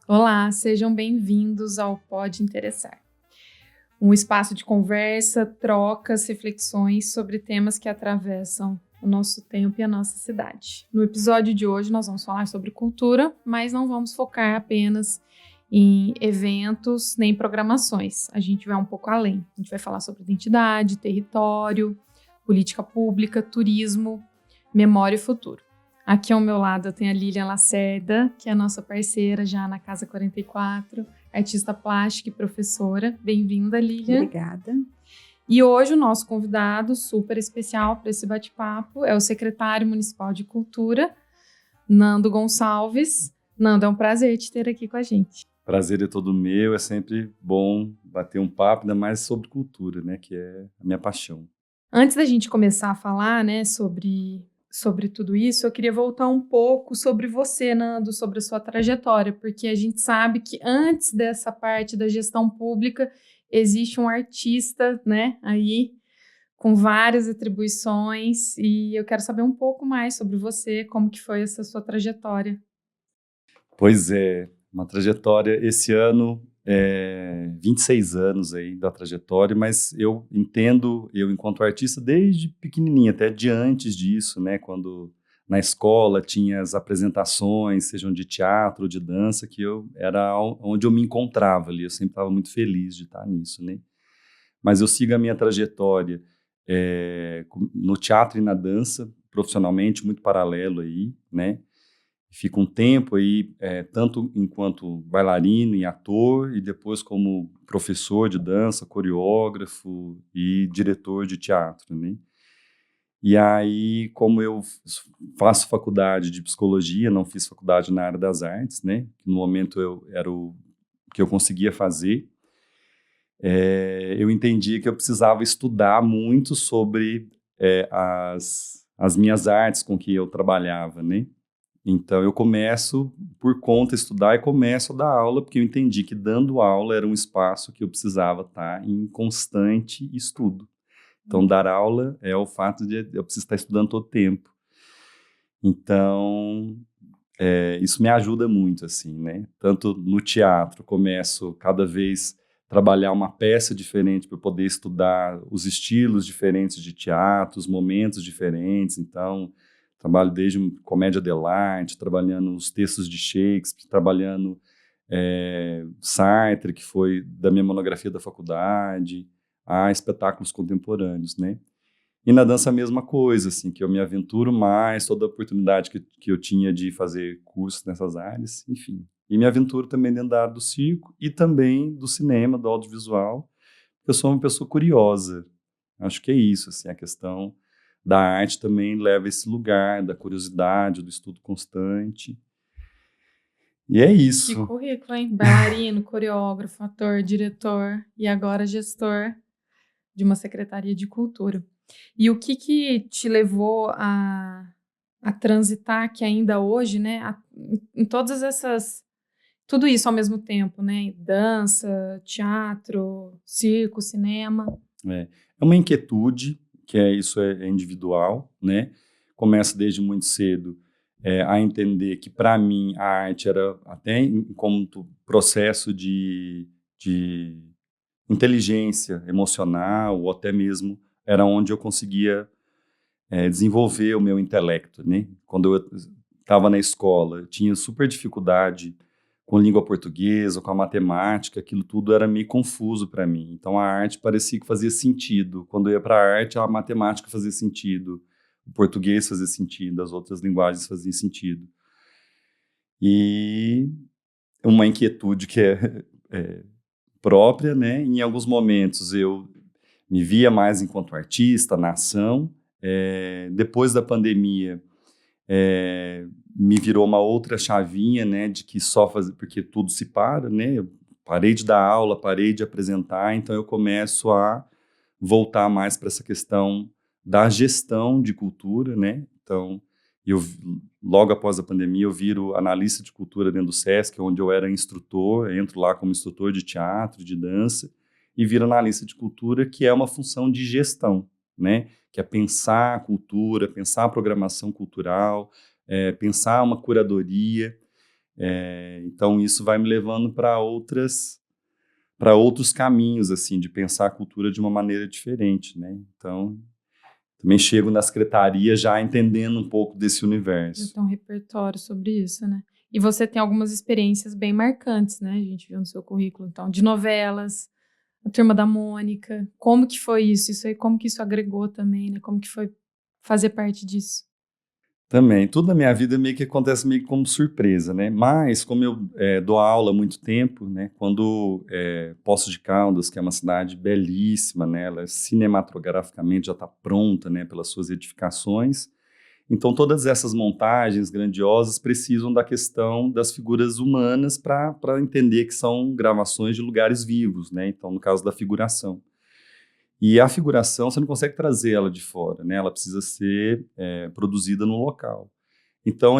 Olá, sejam bem-vindos ao Pode Interessar, um espaço de conversa, trocas, reflexões sobre temas que atravessam o nosso tempo e a nossa cidade. No episódio de hoje nós vamos falar sobre cultura, mas não vamos focar apenas em eventos nem programações. A gente vai um pouco além. A gente vai falar sobre identidade, território, política pública, turismo, memória e futuro. Aqui ao meu lado eu tenho a Lilian Lacerda, que é a nossa parceira já na Casa 44, artista plástica e professora. Bem-vinda, Lilian. Obrigada. E hoje o nosso convidado super especial para esse bate-papo é o secretário municipal de Cultura, Nando Gonçalves. Nando, é um prazer te ter aqui com a gente. Prazer é todo meu, é sempre bom bater um papo, ainda mais sobre cultura, né, que é a minha paixão. Antes da gente começar a falar, né, sobre tudo isso, eu queria voltar um pouco sobre você, Nando, sobre a sua trajetória, porque a gente sabe que antes dessa parte da gestão pública existe um artista, né, aí com várias atribuições, e eu quero saber um pouco mais sobre você, como que foi essa sua trajetória. Pois é, uma trajetória, esse ano, 26 anos aí da trajetória, mas eu entendo, eu enquanto artista desde pequenininha, até de antes disso, né, quando na escola tinha as apresentações, sejam de teatro ou de dança, que era onde eu me encontrava ali, eu sempre estava muito feliz de estar nisso, né. Mas eu sigo a minha trajetória no teatro e na dança, profissionalmente, muito paralelo aí, né. Fico um tempo aí, tanto enquanto bailarino e ator, e depois como professor de dança, coreógrafo e diretor de teatro, né. E aí, como eu faço faculdade de psicologia, não fiz faculdade na área das artes, né, no momento era o que eu conseguia fazer, eu entendi que eu precisava estudar muito sobre as minhas artes com que eu trabalhava, né. Então eu começo por conta a estudar e começo a dar aula, porque eu entendi que dando aula era um espaço que eu precisava estar em constante estudo. Então dar aula é o fato de eu preciso estar estudando todo o tempo. Então, isso me ajuda muito, assim, né. Tanto no teatro, começo cada vez trabalhar uma peça diferente para poder estudar os estilos diferentes de teatro, os momentos diferentes. Então, trabalho desde comédia dell'arte, trabalhando os textos de Shakespeare, trabalhando Sartre, que foi da minha monografia da faculdade, a espetáculos contemporâneos, né. E na dança a mesma coisa, assim, que eu me aventuro mais, toda a oportunidade que eu tinha de fazer cursos nessas áreas, enfim. E me aventuro também dentro da área do circo e também do cinema, do audiovisual. Eu sou uma pessoa curiosa. Acho que é isso, assim, a questão da arte também leva esse lugar da curiosidade, do estudo constante. E é Que isso. currículo, hein? Bailarino, coreógrafo, ator, diretor e agora gestor de uma secretaria de cultura. E o que te levou a transitar que ainda hoje, né, em todas essas, tudo isso ao mesmo tempo, né, dança, teatro, circo, cinema? É uma inquietude, que isso é individual, né? Começa desde muito cedo a entender que, para mim, a arte era até como processo de inteligência emocional, ou até mesmo era onde eu conseguia desenvolver o meu intelecto, né? Quando eu estava na escola, eu tinha super dificuldade com língua portuguesa, com a matemática, aquilo tudo era meio confuso para mim. Então a arte parecia que fazia sentido. Quando eu ia para a arte, a matemática fazia sentido, o português fazia sentido, as outras linguagens faziam sentido. E uma inquietude que é própria, né? Em alguns momentos eu me via mais enquanto artista, na ação. Depois da pandemia, me virou uma outra chavinha, né, de que só fazer, porque tudo se para, né, eu parei de dar aula, parei de apresentar, então eu começo a voltar mais para essa questão da gestão de cultura, né, então eu, logo após a pandemia, eu viro analista de cultura dentro do SESC, onde eu era instrutor, entro lá como instrutor de teatro, de dança, e viro analista de cultura, que é uma função de gestão, né, que é pensar a cultura, pensar a programação cultural, pensar uma curadoria. Então, isso vai me levando para outros caminhos, assim, de pensar a cultura de uma maneira diferente, né? Então, também chego na secretaria já entendendo um pouco desse Já universo. tem um repertório sobre isso, né? E você tem algumas experiências bem marcantes, né? A gente viu no seu currículo, então, de novelas, a Turma da Mônica. Como que foi isso? Isso aí, como que isso agregou também, né? Como que foi fazer parte disso? Também, tudo na minha vida meio que acontece meio que como surpresa, né? Mas, como eu dou aula há muito tempo, né? Quando Poços de Caldas, que é uma cidade belíssima, né? Ela cinematograficamente já está pronta, né? Pelas suas edificações. Então, todas essas montagens grandiosas precisam da questão das figuras humanas para entender que são gravações de lugares vivos, né? Então, no caso da figuração. E a figuração, você não consegue trazer ela de fora, né? Ela precisa ser produzida no local. Então,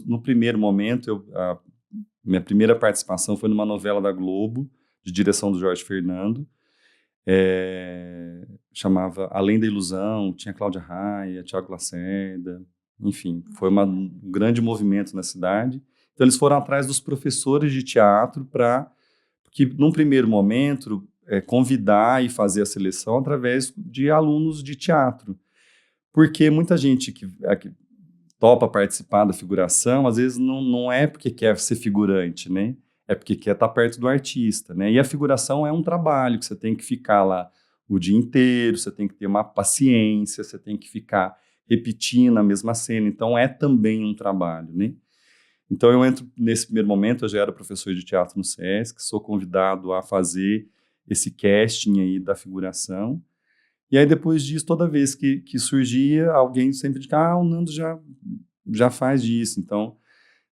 no primeiro momento, a minha primeira participação foi numa novela da Globo, de direção do Jorge Fernando, chamava Além da Ilusão, tinha Cláudia Raia, Tiago Lacerda, enfim, foi um grande movimento na cidade. Então, eles foram atrás dos professores de teatro que, num primeiro momento, convidar e fazer a seleção através de alunos de teatro. Porque muita gente que topa participar da figuração, às vezes não é porque quer ser figurante, né? É porque quer estar perto do artista, né? E a figuração é um trabalho que você tem que ficar lá o dia inteiro, você tem que ter uma paciência, você tem que ficar repetindo a mesma cena. Então, é também um trabalho, né? Então, eu entro nesse primeiro momento, eu já era professor de teatro no SESC, sou convidado a fazer esse casting aí da figuração. E aí, depois disso, toda vez que surgia, alguém sempre dizia, o Nando já faz disso. Então,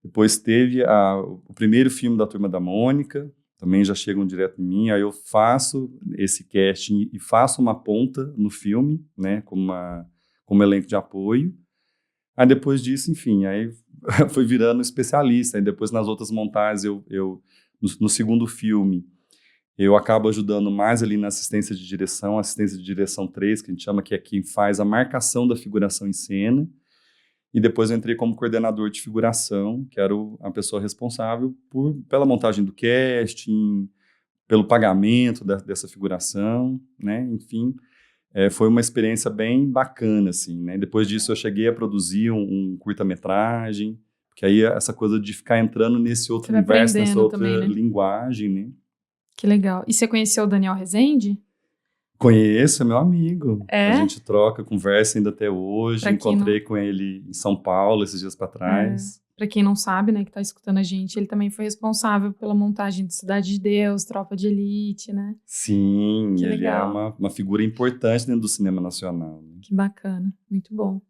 depois teve o primeiro filme da Turma da Mônica, também já chegam direto em mim, aí eu faço esse casting e faço uma ponta no filme, né, como elenco de apoio. Aí depois disso, enfim, aí foi virando especialista. Aí depois nas outras montagens, no segundo filme, eu acabo ajudando mais ali na assistência de direção 3, que a gente chama que é quem faz a marcação da figuração em cena. E depois eu entrei como coordenador de figuração, que era a pessoa responsável pela montagem do casting, pelo pagamento dessa figuração, né? Enfim, foi uma experiência bem bacana, assim, né? Depois disso eu cheguei a produzir um curta-metragem, porque aí essa coisa de ficar entrando nesse outro Você vai universo, nessa aprendendo outra também, né? linguagem, né? Que legal. E você conheceu o Daniel Rezende? Conheço, é meu amigo. A É? gente troca, conversa ainda até hoje. Pra quem não, Encontrei com ele em São Paulo esses dias para trás. Pra quem não sabe, né, que tá escutando a gente, ele também foi responsável pela montagem de Cidade de Deus, Tropa de Elite, né? Sim, Que ele é legal. uma figura importante dentro do cinema nacional, né? Que bacana. Muito bom.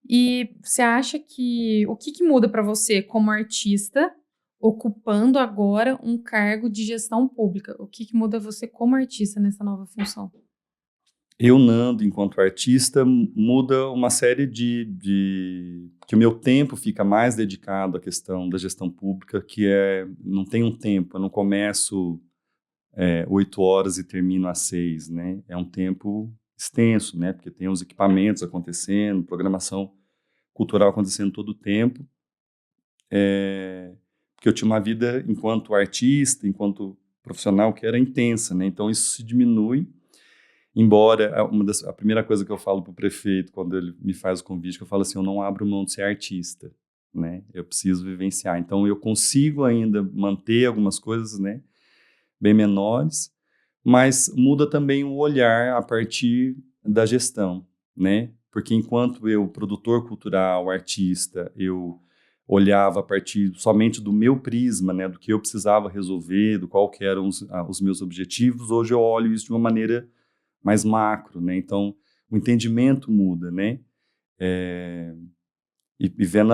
E você acha o que muda pra você como artista, ocupando agora um cargo de gestão pública? O que muda você como artista nessa nova função? Eu, Nando, enquanto artista, muda uma série que o meu tempo fica mais dedicado à questão da gestão pública, não tem um tempo, eu não começo 8 horas e termino às 6, né? É um tempo extenso, né? Porque tem os equipamentos acontecendo, programação cultural acontecendo todo o tempo. Porque eu tinha uma vida enquanto artista, enquanto profissional, que era intensa, né? Então isso se diminui. Embora a primeira coisa que eu falo para o prefeito quando ele me faz o convite, que eu falo assim, eu não abro mão de ser artista, né? Eu preciso vivenciar. Então eu consigo ainda manter algumas coisas, né, bem menores, mas muda também o olhar a partir da gestão, né? Porque enquanto eu, produtor cultural, artista, eu olhava a partir somente do meu prisma, né, do que eu precisava resolver, do qual que eram os meus objetivos, hoje eu olho isso de uma maneira mais macro, né? Então, o entendimento muda, né? E vendo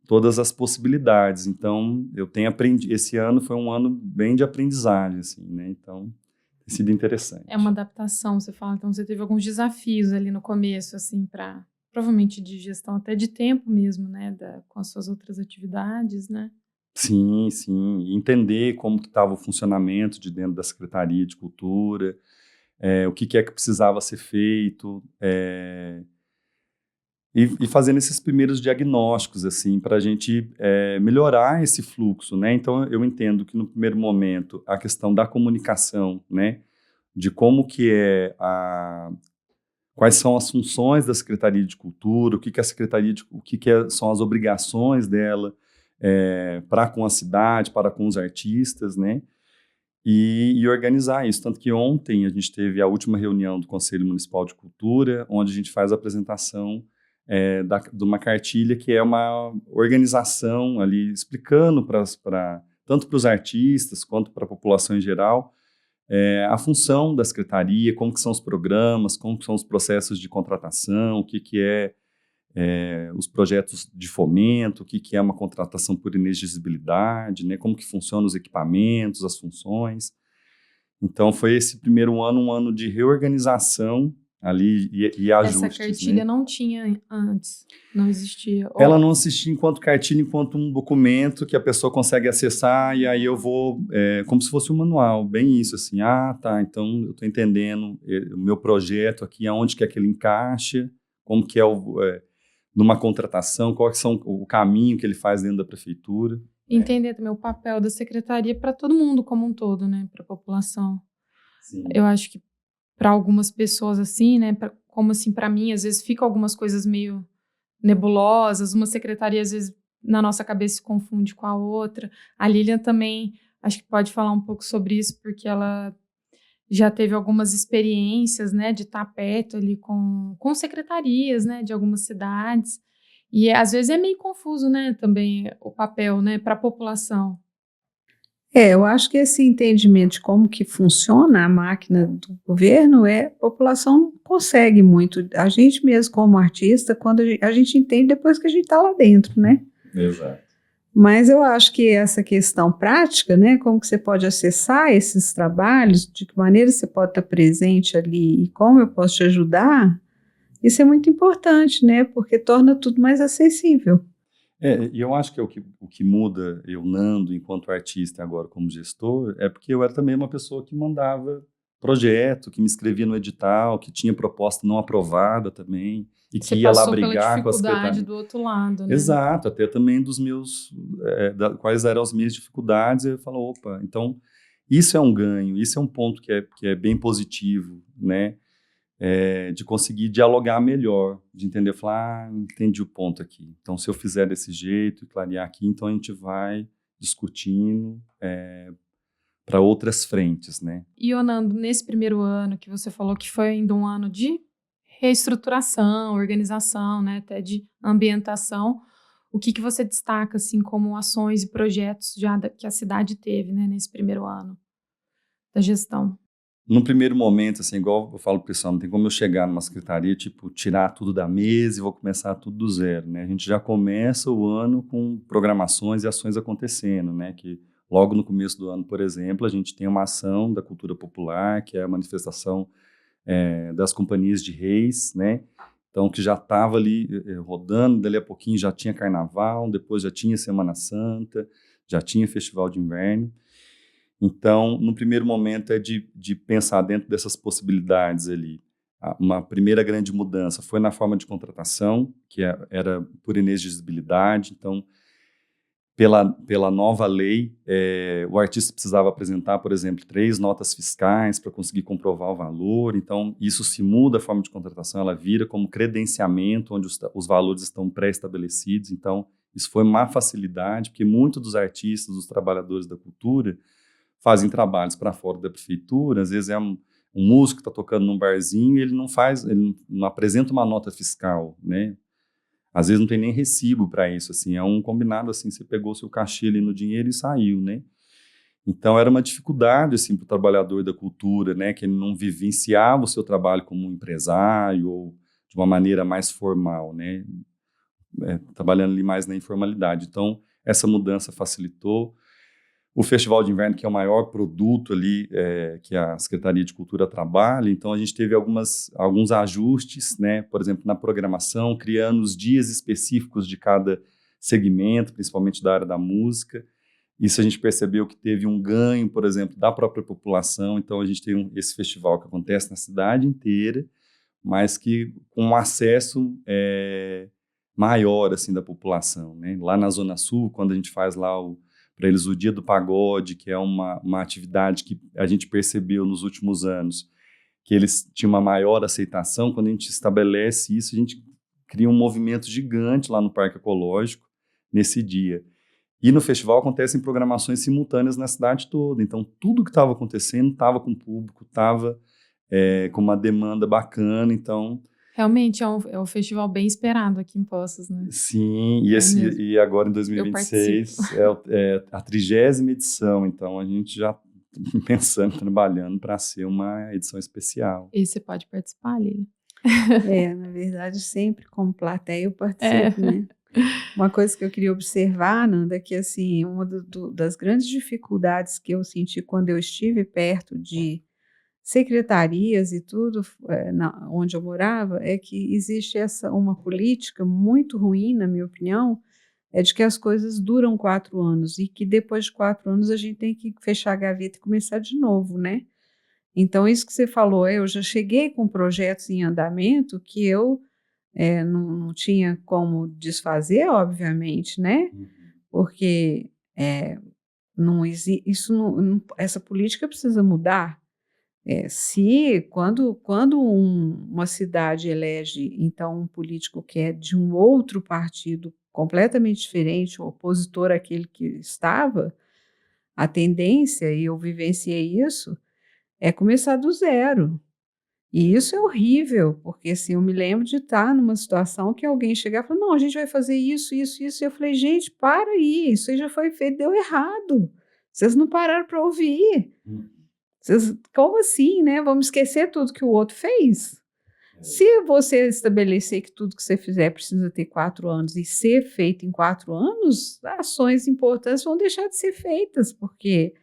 todas as possibilidades. Então, eu tenho aprendido. Esse ano foi um ano bem de aprendizagem, assim, né? Então, tem sido É uma interessante. adaptação, você fala. Então, você teve alguns desafios ali no começo, assim, provavelmente de gestão até de tempo mesmo, né? Com as suas outras atividades, né? Sim, sim. E entender como que estava o funcionamento de dentro da Secretaria de Cultura, o que é que precisava ser feito, e fazendo esses primeiros diagnósticos, assim, para a gente melhorar esse fluxo, né? Então, eu entendo que no primeiro momento a questão da comunicação, né? De como que quais são as funções da Secretaria de Cultura, o que que a Secretaria o que que são as obrigações dela para com a cidade, para com os artistas, né? E organizar isso. Tanto que ontem a gente teve a última reunião do Conselho Municipal de Cultura, onde a gente faz a apresentação de uma cartilha que é uma organização ali, explicando tanto para os artistas quanto para a população em geral, a função da secretaria, como que são os programas, como que são os processos de contratação, o que que os projetos de fomento, o que que é uma contratação por inexigibilidade, né, como que funcionam os equipamentos, as funções. Então, foi esse primeiro ano, um ano de reorganização ali e ajustes. Essa cartilha, né, não tinha antes, não existia. Ela não existia enquanto cartilha, enquanto um documento que a pessoa consegue acessar, e aí eu vou, como se fosse um manual, bem isso, assim, tá, então eu estou entendendo o meu projeto aqui, aonde que é que ele encaixa, como que é numa contratação, qual que são o caminho que ele faz dentro da prefeitura. Entender também o papel da secretaria para todo mundo como um todo, né, para a população. Sim. Eu acho que para algumas pessoas assim, né, como assim para mim, às vezes ficam algumas coisas meio nebulosas, uma secretaria às vezes na nossa cabeça se confunde com a outra. A Lilian também, acho que pode falar um pouco sobre isso, porque ela já teve algumas experiências, né, de estar perto ali com secretarias, né, de algumas cidades. E às vezes é meio confuso, né, também o papel, né, para a população. Eu acho que esse entendimento de como que funciona a máquina do governo, a população não consegue muito. A gente mesmo como artista, quando a gente entende depois que a gente está lá dentro, né? Exato. Mas eu acho que essa questão prática, né, como que você pode acessar esses trabalhos, de que maneira você pode estar presente ali e como eu posso te ajudar, isso é muito importante, né, porque torna tudo mais acessível. E eu acho que o que muda eu, Nando, enquanto artista e agora como gestor, é porque eu era também uma pessoa que mandava projeto, que me inscrevia no edital, que tinha proposta não aprovada também, e que ia lá brigar com a secretaria. Do outro lado, né? Exato, até também dos meus, quais eram as minhas dificuldades, eu falo, opa, então isso é um ganho, isso é um ponto que é bem positivo, né? De conseguir dialogar melhor, de entender, falar, entendi o ponto aqui. Então, se eu fizer desse jeito e clarear aqui, então a gente vai discutindo para outras frentes, né? E, Nando, nesse primeiro ano que você falou que foi ainda um ano de reestruturação, organização, né, até de ambientação, o que você destaca, assim, como ações e projetos já que a cidade teve, né, nesse primeiro ano da gestão? No primeiro momento, assim, igual eu falo pro pessoal, não tem como eu chegar numa secretaria, tipo, tirar tudo da mesa e vou começar tudo do zero, né? A gente já começa o ano com programações e ações acontecendo, né? Que logo no começo do ano, por exemplo, a gente tem uma ação da cultura popular, que é a manifestação das companhias de reis, né? Então, que já estava ali rodando, dali a pouquinho já tinha carnaval, depois já tinha Semana Santa, já tinha Festival de Inverno. Então, no primeiro momento é de pensar dentro dessas possibilidades ali. Uma primeira grande mudança foi na forma de contratação, que era por inexigibilidade. Então, pela nova lei, o artista precisava apresentar, por exemplo, 3 notas fiscais para conseguir comprovar o valor. Então, isso se muda a forma de contratação, ela vira como credenciamento, onde os valores estão pré-estabelecidos. Então, isso foi uma facilidade, porque muitos dos artistas, dos trabalhadores da cultura, fazem trabalhos para fora da prefeitura, às vezes é um músico que está tocando num barzinho e ele não apresenta uma nota fiscal, né? Às vezes não tem nem recibo para isso, assim, é um combinado, assim, você pegou seu cachê ali no dinheiro e saiu, né? Então era uma dificuldade, assim, para o trabalhador da cultura, né, que ele não vivenciava o seu trabalho como um empresário ou de uma maneira mais formal, né? Trabalhando ali mais na informalidade. Então, essa mudança facilitou. O Festival de Inverno, que é o maior produto ali que a Secretaria de Cultura trabalha, então a gente teve alguns ajustes, né? Por exemplo, na programação, criando os dias específicos de cada segmento, principalmente da área da música. Isso a gente percebeu que teve um ganho, por exemplo, da própria população. Então a gente tem esse festival que acontece na cidade inteira, mas que com um acesso maior assim, da população, né? Lá na Zona Sul, quando a gente faz lá para eles o Dia do Pagode, que é uma atividade que a gente percebeu nos últimos anos, que eles tinham uma maior aceitação. Quando a gente estabelece isso, a gente cria um movimento gigante lá no Parque Ecológico nesse dia. E no festival acontecem programações simultâneas na cidade toda, então tudo que estava acontecendo estava com o público, estava com uma demanda bacana, então... Realmente é um festival bem esperado aqui em Poços, né? Sim, e agora em 2026 é a 30ª edição, então a gente já está pensando, trabalhando para ser uma edição especial. E você pode participar, Lília? Na verdade, sempre como plateia eu participo, né? Uma coisa que eu queria observar, Nanda, é que assim, uma das grandes dificuldades que eu senti quando eu estive perto de secretarias e tudo, onde eu morava, é que existe uma política muito ruim, na minha opinião, é de que as coisas duram 4 anos e que depois de 4 anos a gente tem que fechar a gaveta e começar de novo, né? Então, isso que você falou, eu já cheguei com projetos em andamento que eu não tinha como desfazer, obviamente, né? Porque essa política precisa mudar. Quando uma cidade elege, então, um político que é de um outro partido completamente diferente, opositor àquele que estava, a tendência, e eu vivenciei isso, é começar do zero. E isso é horrível, porque assim, eu me lembro de estar numa situação que alguém chegar e falar, não, a gente vai fazer isso, isso, isso. E eu falei, gente, para aí, isso aí já foi feito, deu errado. Vocês não pararam para ouvir. Como assim, né? Vamos esquecer tudo que o outro fez? Se você estabelecer que tudo que você fizer precisa ter 4 anos e ser feito em 4 anos, ações importantes vão deixar de ser feitas, porque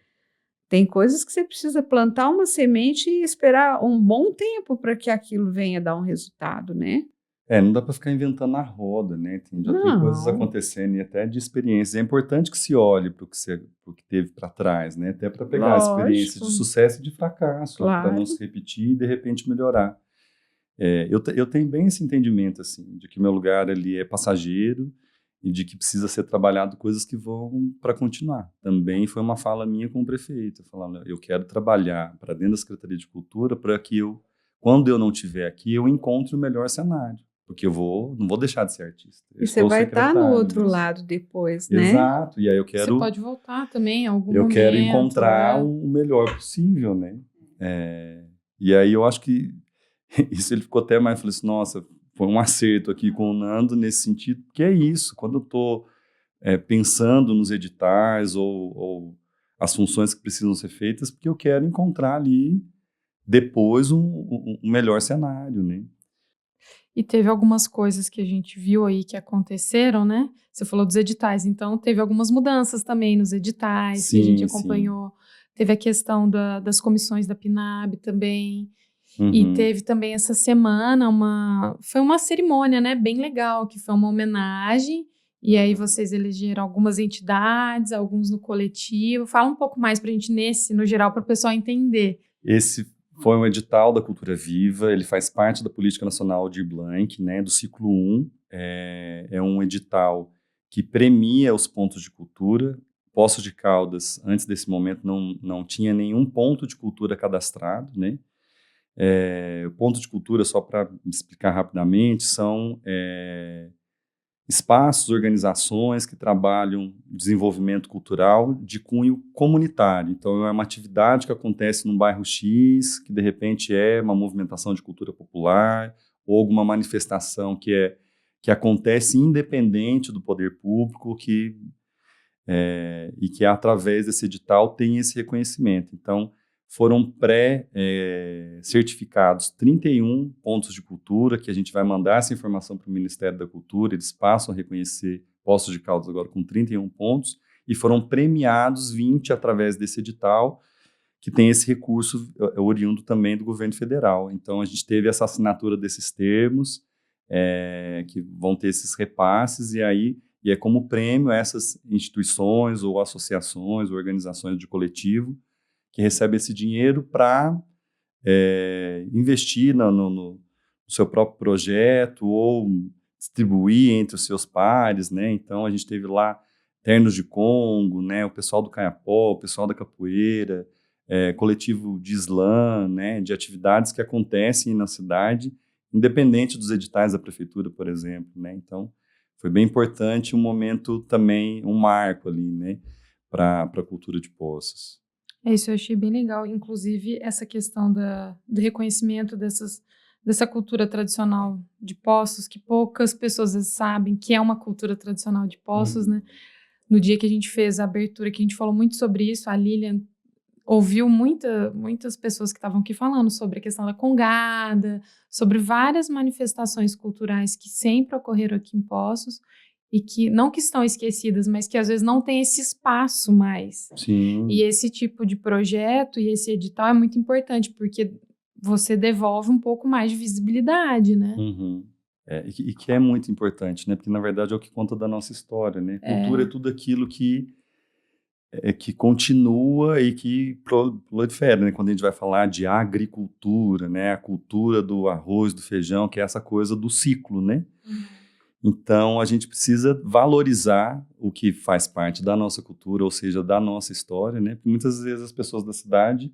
tem coisas que você precisa plantar uma semente e esperar um bom tempo para que aquilo venha dar um resultado, né? Não dá para ficar inventando a roda, né? Já tem coisas acontecendo e até de experiências. É importante que se olhe para o que teve para trás, né? Até para pegar experiências de sucesso e de fracasso, para não se repetir e de repente melhorar. Eu tenho bem esse entendimento, assim, de que meu lugar ali é passageiro e de que precisa ser trabalhado coisas que vão para continuar. Também foi uma fala minha com o prefeito, falando, eu quero trabalhar para dentro da Secretaria de Cultura para que quando eu não estiver aqui, eu encontre o melhor cenário, porque não vou deixar de ser artista. E você vai estar no outro lado depois, né? Exato, e aí eu quero... Você pode voltar também em algum momento. Eu quero encontrar o melhor possível, né? E aí eu acho que isso ele ficou até mais, falei assim, nossa, foi um acerto aqui com o Nando nesse sentido, porque é isso, quando eu estou pensando nos editais ou as funções que precisam ser feitas, porque eu quero encontrar ali depois um melhor cenário, né? E teve algumas coisas que a gente viu aí que aconteceram, né? Você falou dos editais, então teve algumas mudanças também nos editais que a gente acompanhou. Sim. Teve a questão das comissões da PNAB também. E teve também essa semana foi uma cerimônia, né, bem legal, que foi uma homenagem, e aí vocês elegeram algumas entidades, alguns no coletivo. Fala um pouco mais pra gente no geral, para o pessoal entender. Esse foi um edital da Cultura Viva, ele faz parte da Política Nacional Aldir Blanc, né, do ciclo 1, é um edital que premia os pontos de cultura. Poços de Caldas, antes desse momento, não tinha nenhum ponto de cultura cadastrado, né? O ponto de cultura, só para explicar rapidamente, são espaços, organizações que trabalham desenvolvimento cultural de cunho comunitário. Então, é uma atividade que acontece num bairro X, que de repente é uma movimentação de cultura popular, ou alguma manifestação que acontece independente do poder público, e que através desse edital tem esse reconhecimento. Então, foram pré-certificados 31 pontos de cultura, que a gente vai mandar essa informação para o Ministério da Cultura, eles passam a reconhecer Poços de Caldas agora com 31 pontos, e foram premiados 20 através desse edital, que tem esse recurso oriundo também do governo federal. Então, a gente teve essa assinatura desses termos, que vão ter esses repasses, e é como prêmio a essas instituições, ou associações, ou organizações de coletivo, que recebe esse dinheiro para investir seu próprio projeto ou distribuir entre os seus pares, né? Então a gente teve lá Ternos de Congo, né? O pessoal do Caiapó, o pessoal da capoeira, coletivo de slam, né? De atividades que acontecem na cidade, independente dos editais da prefeitura, por exemplo, né? Então foi bem importante um momento também, um marco ali, né? Para a cultura de Poços. Isso eu achei bem legal, inclusive essa questão do reconhecimento dessa cultura tradicional de Poços, que poucas pessoas às vezes sabem que é uma cultura tradicional de Poços, né? No dia que a gente fez a abertura, que a gente falou muito sobre isso, a Lilian ouviu muitas pessoas que estavam aqui falando sobre a questão da congada, sobre várias manifestações culturais que sempre ocorreram aqui em Poços, e que não que estão esquecidas, mas que às vezes não tem esse espaço mais. Sim. E esse tipo de projeto e esse edital é muito importante, porque você devolve um pouco mais de visibilidade, né? Uhum. E que é muito importante, né? Porque, na verdade, é o que conta da nossa história, né? Cultura é tudo aquilo que continua e que prolifera, né? Quando a gente vai falar de agricultura, né? A cultura do arroz, do feijão, que é essa coisa do ciclo, né? Então, a gente precisa valorizar o que faz parte da nossa cultura, ou seja, da nossa história, né? Porque muitas vezes as pessoas da cidade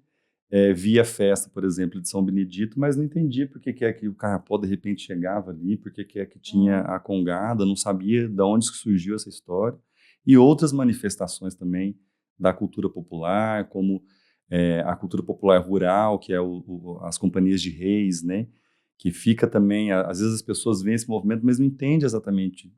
via a festa, por exemplo, de São Benedito, mas não entendia por que é que o Carrapó, de repente, chegava ali, por que é que tinha a congada, não sabia de onde surgiu essa história. E outras manifestações também da cultura popular, como a cultura popular rural, que é as companhias de reis, né? Que fica também, às vezes as pessoas veem esse movimento, mas não entendem exatamente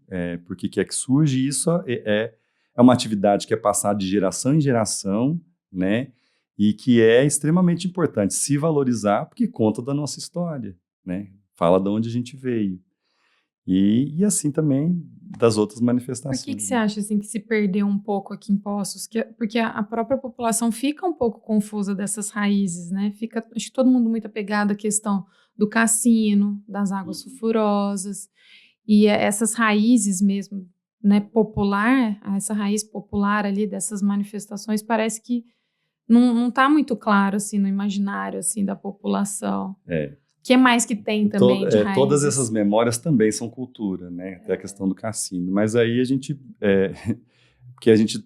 por que é que surge. E isso é uma atividade que é passada de geração em geração, né? E que é extremamente importante se valorizar, porque conta da nossa história, né? Fala de onde a gente veio. E assim também das outras manifestações. Por que você acha assim, que se perdeu um pouco aqui em Poços? Porque a própria população fica um pouco confusa dessas raízes, né? Acho que todo mundo muito apegado à questão do cassino, das águas sulfurosas, e essas raízes mesmo, né, essa raiz popular ali dessas manifestações parece que não está muito claro assim no imaginário assim da população. O que mais que tem também de raízes? Todas essas memórias também são cultura, né? Até a questão do cassino. Mas aí a gente... porque a gente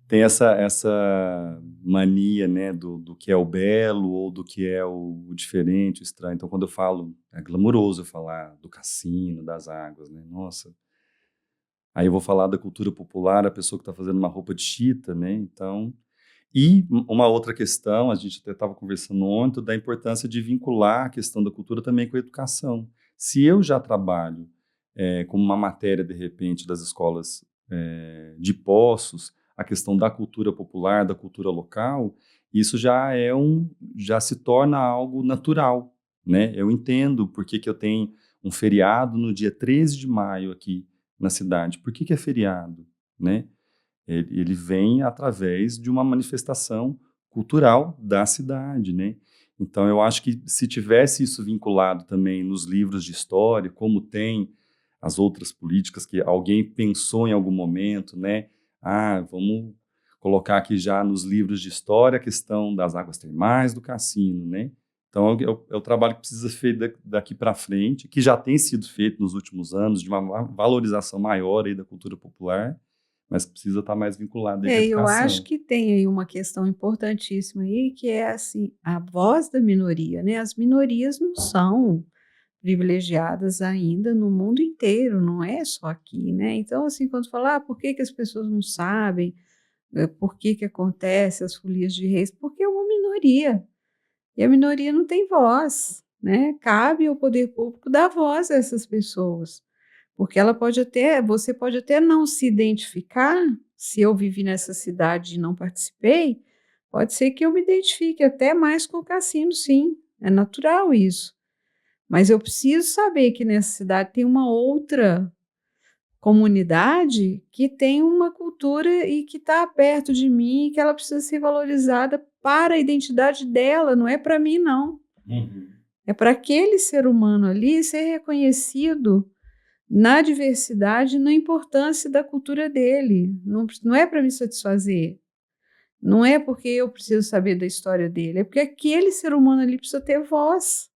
tem essa mania, né? Do que é o belo ou do que é o diferente, o estranho. Então, quando eu falo... É glamouroso eu falar do cassino, das águas, né? Nossa... Aí eu vou falar da cultura popular, a pessoa que está fazendo uma roupa de chita, né? Então... E uma outra questão, a gente até estava conversando ontem, da importância de vincular a questão da cultura também com a educação. Se eu já trabalho como uma matéria, de repente, das escolas de Poços, a questão da cultura popular, da cultura local, isso já se torna algo natural, né? Eu entendo por que eu tenho um feriado no dia 13 de maio aqui na cidade. Por que é feriado, né? Ele vem através de uma manifestação cultural da cidade, né? Então, eu acho que se tivesse isso vinculado também nos livros de história, como tem as outras políticas que alguém pensou em algum momento, né? Vamos colocar aqui já nos livros de história a questão das águas termais do cassino, né? Então, é o trabalho que precisa ser feito daqui para frente, que já tem sido feito nos últimos anos, de uma valorização maior aí da cultura popular, mas precisa estar mais vinculado aí com a educação. Eu acho que tem aí uma questão importantíssima aí, que é assim, a voz da minoria, né? As minorias não são privilegiadas ainda no mundo inteiro, não é só aqui, né? Então, assim, quando falar, por que as pessoas não sabem, por que acontece as folias de reis? Porque é uma minoria, e a minoria não tem voz, né? Cabe ao poder público dar voz a essas pessoas. Porque você pode até não se identificar, se eu vivi nessa cidade e não participei, pode ser que eu me identifique até mais com o cassino, sim, é natural isso. Mas eu preciso saber que nessa cidade tem uma outra comunidade que tem uma cultura e que está perto de mim e que ela precisa ser valorizada para a identidade dela, não é para mim, não. É para aquele ser humano ali ser reconhecido na diversidade, na importância da cultura dele. Não é para me satisfazer. Não é porque eu preciso saber da história dele, é porque aquele ser humano ali precisa ter voz.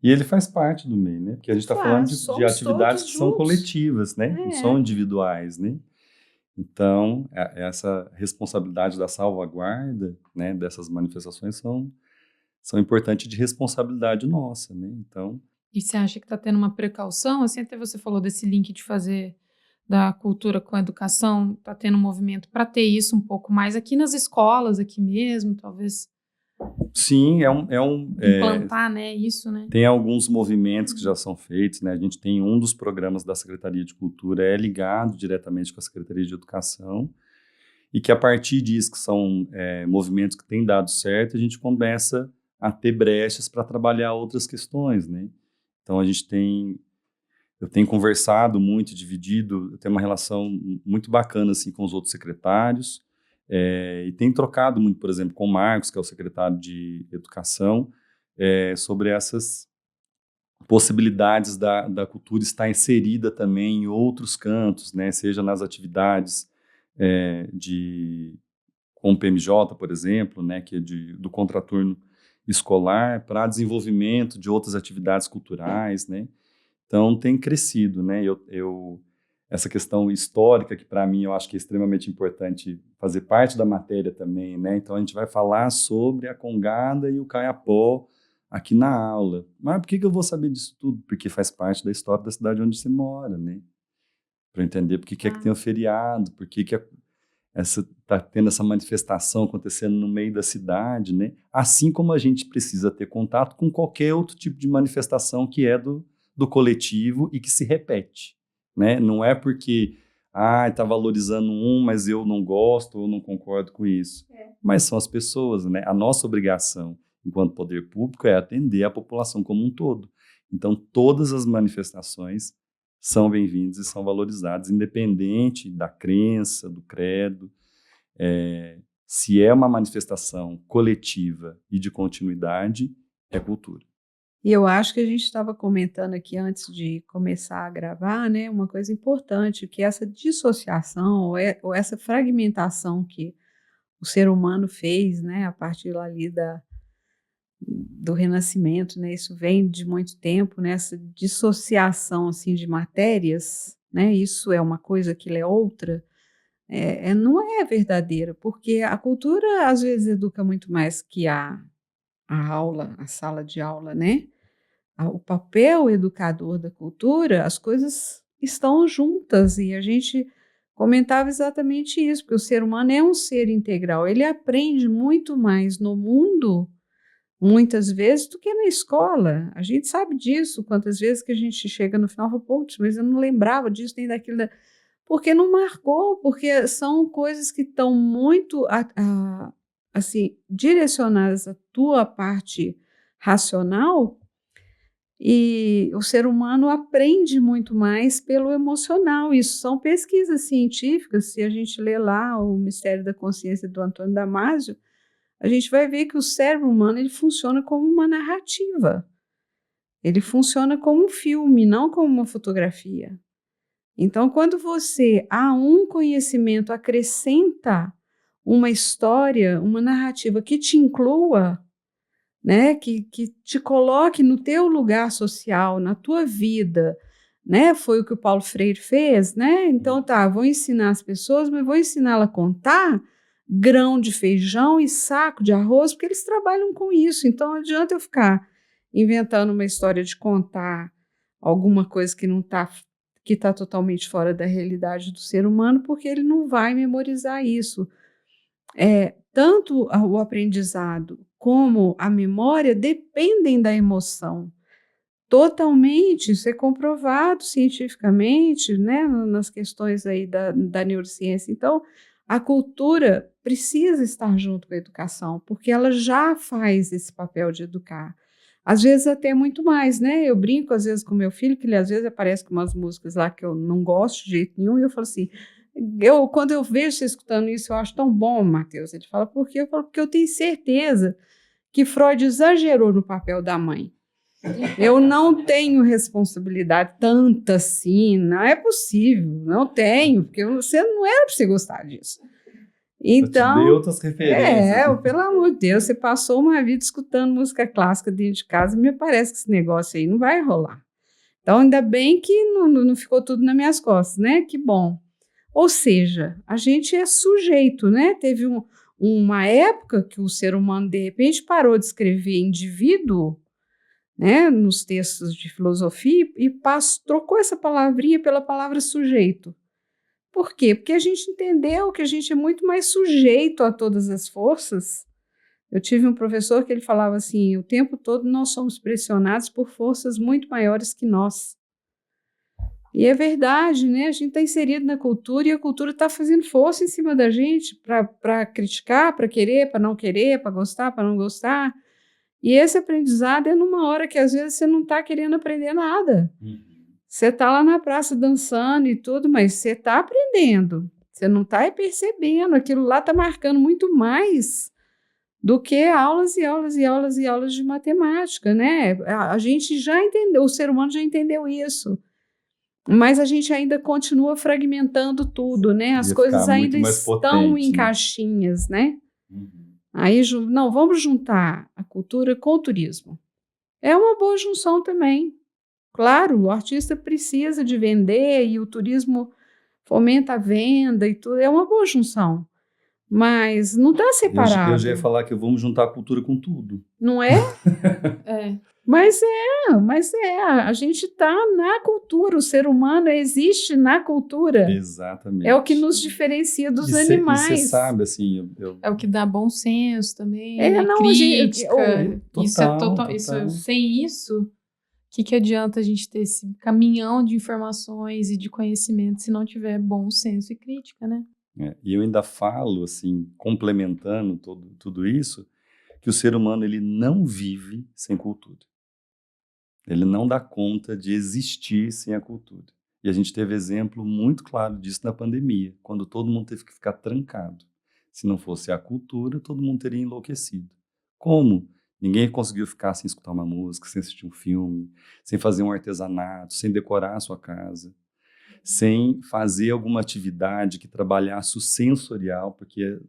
E ele faz parte do MEI, né? Porque a gente está falando de atividades que são coletivas, né? Não são individuais, né? Então, essa responsabilidade da salvaguarda, né, dessas manifestações são importantes de responsabilidade nossa, né? Então... E você acha que está tendo uma precaução? Assim, até você falou desse link de fazer da cultura com a educação, está tendo um movimento para ter isso um pouco mais aqui nas escolas, aqui mesmo, talvez. Sim, implantar, né, isso, né? Tem alguns movimentos que já são feitos, né? A gente tem um dos programas da Secretaria de Cultura ligado diretamente com a Secretaria de Educação, e que a partir disso, que são movimentos que têm dado certo, a gente começa a ter brechas para trabalhar outras questões, né? Então eu tenho conversado muito, dividido, eu tenho uma relação muito bacana assim com os outros secretários, e tenho trocado muito, por exemplo, com o Marcos, que é o secretário de Educação, sobre essas possibilidades da cultura estar inserida também em outros cantos, né? Seja nas atividades com o PMJ, por exemplo, né? Que é do contraturno escolar, para desenvolvimento de outras atividades culturais, né? Então, tem crescido, né? Essa questão histórica, que para mim eu acho que é extremamente importante fazer parte da matéria também, né? Então, a gente vai falar sobre a Congada e o Kayapó aqui na aula. Mas por que eu vou saber disso tudo? Porque faz parte da história da cidade onde você mora, né? Para entender por que é que tem o feriado, por que está tendo essa manifestação acontecendo no meio da cidade, né? Assim como a gente precisa ter contato com qualquer outro tipo de manifestação que é do coletivo e que se repete, né? Não é porque está valorizando mas eu não gosto ou não concordo com isso. Mas são as pessoas, né? A nossa obrigação enquanto poder público é atender a população como um todo. Então, todas as manifestações são bem-vindas e são valorizadas, independente da crença, do credo. Se é uma manifestação coletiva e de continuidade, é cultura. E eu acho que a gente estava comentando aqui antes de começar a gravar, né, uma coisa importante, que essa dissociação ou essa fragmentação que o ser humano fez, né, a partir ali do Renascimento, né, isso vem de muito tempo, né, essa dissociação assim de matérias, né, isso é uma coisa, aquilo é outra, não é verdadeira, porque a cultura às vezes educa muito mais que a aula, a sala de aula, né? O papel educador da cultura, as coisas estão juntas e a gente comentava exatamente isso, porque o ser humano é um ser integral, ele aprende muito mais no mundo, muitas vezes, do que na escola. A gente sabe disso, quantas vezes que a gente chega no final e fala, putz, mas eu não lembrava disso nem daquilo, porque não marcou, porque são coisas que estão muito assim, direcionadas à tua parte racional, e o ser humano aprende muito mais pelo emocional. Isso são pesquisas científicas. Se a gente lê lá o Mistério da Consciência do Antônio Damasio, a gente vai ver que o cérebro humano ele funciona como uma narrativa. Ele funciona como um filme, não como uma fotografia. Então, quando você há um conhecimento, acrescenta uma história, uma narrativa que te inclua, né, que te coloque no teu lugar social, na tua vida, né, foi o que o Paulo Freire fez, né, então vou ensinar as pessoas, mas vou ensiná-la a contar grão de feijão e saco de arroz, porque eles trabalham com isso, então não adianta eu ficar inventando uma história de contar alguma coisa que está totalmente fora da realidade do ser humano, porque ele não vai memorizar isso. Tanto o aprendizado como a memória dependem da emoção. Totalmente, isso é comprovado cientificamente, né, nas questões aí da neurociência. Então, a cultura precisa estar junto com a educação, porque ela já faz esse papel de educar. Às vezes até muito mais, né? Eu brinco às vezes com meu filho, que ele às vezes aparece com umas músicas lá que eu não gosto de jeito nenhum, e eu falo assim, quando eu vejo você escutando isso, eu acho tão bom, Matheus. Ele fala, por quê? Eu falo, porque eu tenho certeza que Freud exagerou no papel da mãe. Eu não tenho responsabilidade tanta assim, não é possível, não tenho, porque você não era para você gostar disso. Então, eu te dei outras referências. pelo amor de Deus, você passou uma vida escutando música clássica dentro de casa, me parece que esse negócio aí não vai rolar. Então, ainda bem que não ficou tudo nas minhas costas, né? Que bom. Ou seja, a gente é sujeito, né? Teve uma época que o ser humano, de repente, parou de escrever indivíduo, né, nos textos de filosofia e trocou essa palavrinha pela palavra sujeito. Por quê? Porque a gente entendeu que a gente é muito mais sujeito a todas as forças. Eu tive um professor que ele falava assim, o tempo todo nós somos pressionados por forças muito maiores que nós. E é verdade, né? A gente está inserido na cultura e a cultura está fazendo força em cima da gente para criticar, para querer, para não querer, para gostar, para não gostar. E esse aprendizado é numa hora que às vezes você não está querendo aprender nada. Você está lá na praça dançando e tudo, mas você está aprendendo. Você não está percebendo. Aquilo lá está marcando muito mais do que aulas e aulas e aulas e aulas de matemática, né? A gente já entendeu, o ser humano já entendeu isso. Mas a gente ainda continua fragmentando tudo, né? As coisas ainda estão potente, em caixinhas, né? Aí, não, vamos juntar a cultura com o turismo. É uma boa junção também. Claro, o artista precisa de vender e o turismo fomenta a venda e tudo. É uma boa junção. Mas não está separado. Eu já ia falar que vamos juntar a cultura com tudo. Não é? É. Mas a gente está na cultura, o ser humano existe na cultura. Exatamente. É o que nos diferencia dos animais. E você sabe, assim... É o que dá bom senso também, Total, crítica. total. Sem isso, o que adianta a gente ter esse caminhão de informações e de conhecimento se não tiver bom senso e crítica, né? E eu ainda falo, assim, complementando tudo isso, que o ser humano ele não vive sem cultura. Ele não dá conta de existir sem a cultura. E a gente teve exemplo muito claro disso na pandemia, quando todo mundo teve que ficar trancado. Se não fosse a cultura, todo mundo teria enlouquecido. Como? Ninguém conseguiu ficar sem escutar uma música, sem assistir um filme, sem fazer um artesanato, sem decorar a sua casa, sem fazer alguma atividade que trabalhasse o sensorial, porque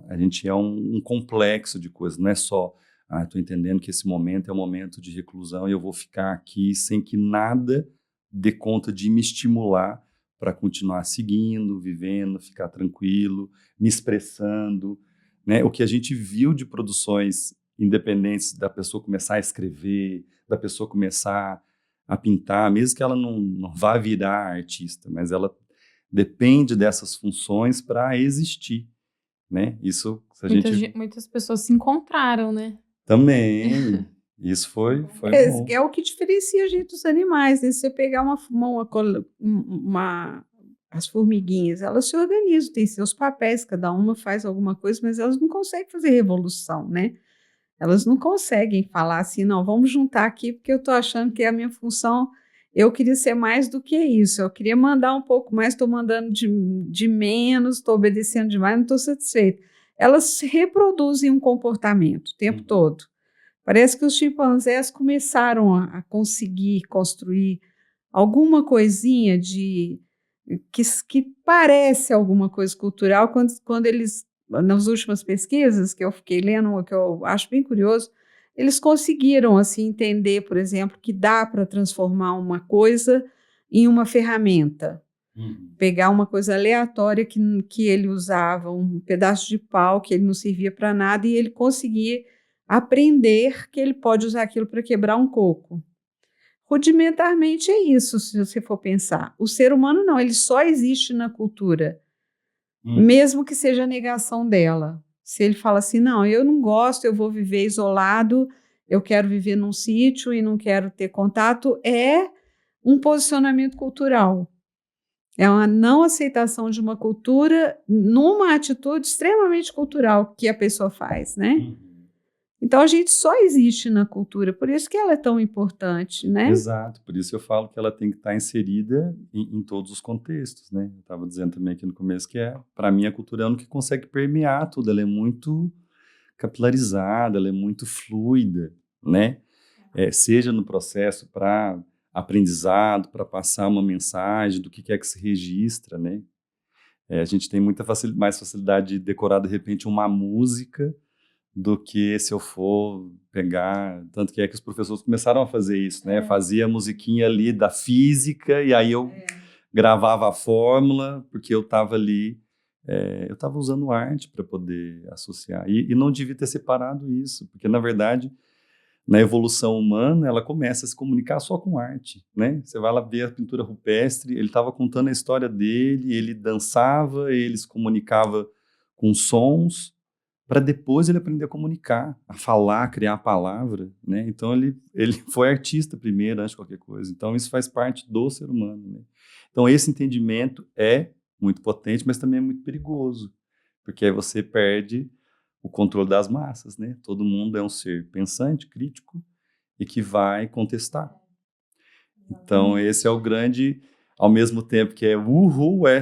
a gente é um complexo de coisas, não é só... estou entendendo que esse momento é um momento de reclusão e eu vou ficar aqui sem que nada dê conta de me estimular para continuar seguindo, vivendo, ficar tranquilo, me expressando, né? O que a gente viu de produções independentes da pessoa começar a escrever, da pessoa começar a pintar, mesmo que ela não vá virar artista, mas ela depende dessas funções para existir, né? Isso, Muitas pessoas se encontraram, né? Também, isso foi bom. É o que diferencia a gente dos animais, né? Se você pegar as formiguinhas, elas se organizam, têm seus papéis, cada uma faz alguma coisa, mas elas não conseguem fazer revolução, né? Elas não conseguem falar assim, não, vamos juntar aqui, porque eu estou achando que é a minha função, eu queria ser mais do que isso, eu queria mandar um pouco mais, estou mandando de menos, estou obedecendo demais, não estou satisfeita. Elas reproduzem um comportamento o tempo todo. Parece que os chimpanzés começaram a conseguir construir alguma coisinha que parece alguma coisa cultural quando eles, nas últimas pesquisas que eu fiquei lendo, que eu acho bem curioso, eles conseguiram assim, entender, por exemplo, que dá para transformar uma coisa em uma ferramenta. Pegar uma coisa aleatória que ele usava, um pedaço de pau que ele não servia para nada, e ele conseguia aprender que ele pode usar aquilo para quebrar um coco. Rudimentarmente é isso, se você for pensar. O ser humano não, ele só existe na cultura, mesmo que seja a negação dela. Se ele fala assim, não, eu não gosto, eu vou viver isolado, eu quero viver num sítio e não quero ter contato, é um posicionamento cultural. É uma não aceitação de uma cultura numa atitude extremamente cultural que a pessoa faz, né? Então, a gente só existe na cultura, por isso que ela é tão importante, né? Exato, por isso eu falo que ela tem que estar inserida em todos os contextos, né? Eu estava dizendo também aqui no começo que para mim, a cultura é uma que consegue permear tudo, ela é muito capilarizada, ela é muito fluida, né? Seja no processo para aprendizado, para passar uma mensagem, do que é que se registra, né? A gente tem muita mais facilidade de decorar, de repente, uma música do que se eu for pegar... Tanto que os professores começaram a fazer isso, né? Fazia a musiquinha ali da física e aí eu gravava a fórmula, porque eu estava ali... eu estava usando arte para poder associar. E não devia ter separado isso, porque, na verdade, na evolução humana, ela começa a se comunicar só com arte, né? Você vai lá ver a pintura rupestre, ele estava contando a história dele, ele dançava, ele se comunicava com sons, para depois ele aprender a comunicar, a falar, a criar a palavra, né? Então, ele foi artista primeiro, antes de qualquer coisa. Então, isso faz parte do ser humano, né? Então, esse entendimento é muito potente, mas também é muito perigoso, porque aí você perde o controle das massas, né? Todo mundo é um ser pensante, crítico e que vai contestar. Então, esse é o grande, ao mesmo tempo que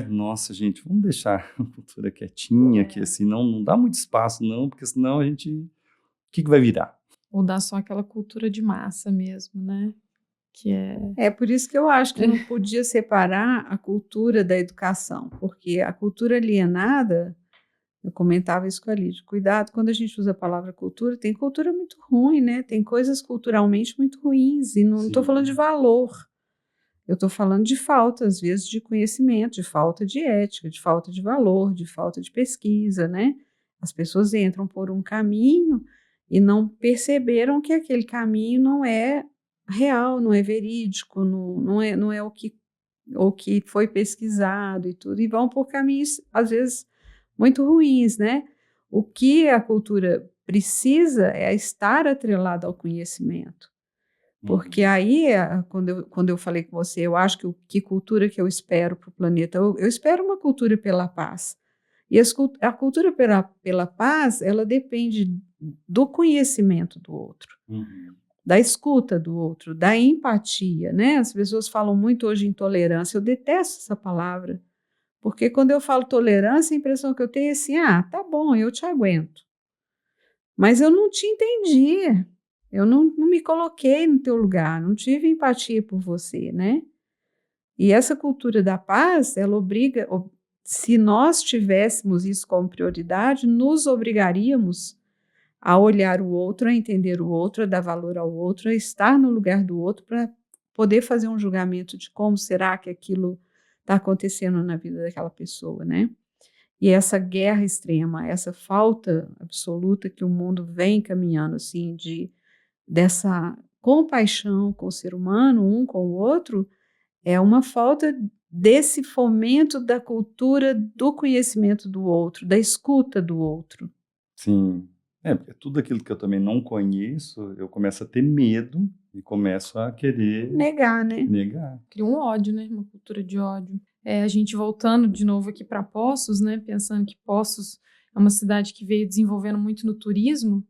nossa, gente, vamos deixar a cultura quietinha, que assim, não dá muito espaço, não, porque senão a gente, o que vai virar? Ou dá só aquela cultura de massa mesmo, né? Que É por isso que eu acho que não podia separar a cultura da educação, porque a cultura alienada, eu comentava isso com a Lídia, cuidado, quando a gente usa a palavra cultura, tem cultura muito ruim, né? Tem coisas culturalmente muito ruins, e não estou falando de valor, eu estou falando de falta, às vezes, de conhecimento, de falta de ética, de falta de valor, de falta de pesquisa, né? As pessoas entram por um caminho e não perceberam que aquele caminho não é real, não é verídico, não é o que foi pesquisado e tudo, e vão por caminhos, às vezes, muito ruins, né? O que a cultura precisa é estar atrelada ao conhecimento. Porque aí, quando eu falei com você, eu acho que cultura que eu espero para o planeta, eu espero uma cultura pela paz. E a cultura pela paz, ela depende do conhecimento do outro, da escuta do outro, da empatia, né? As pessoas falam muito hoje em tolerância, eu detesto essa palavra, porque quando eu falo tolerância, a impressão que eu tenho é assim, tá bom, eu te aguento. Mas eu não te entendi, eu não me coloquei no teu lugar, não tive empatia por você, né? E essa cultura da paz, ela obriga, se nós tivéssemos isso como prioridade, nos obrigaríamos a olhar o outro, a entender o outro, a dar valor ao outro, a estar no lugar do outro para poder fazer um julgamento de como será que aquilo está acontecendo na vida daquela pessoa, né? E essa guerra extrema, essa falta absoluta que o mundo vem caminhando, assim, dessa compaixão com o ser humano, um com o outro, é uma falta desse fomento da cultura do conhecimento do outro, da escuta do outro. Sim. Porque tudo aquilo que eu também não conheço, eu começo a ter medo e começo a querer... Negar, né? Negar. Cria um ódio, né? Uma cultura de ódio. A gente voltando de novo aqui para Poços, né? Pensando que Poços é uma cidade que veio desenvolvendo muito no turismo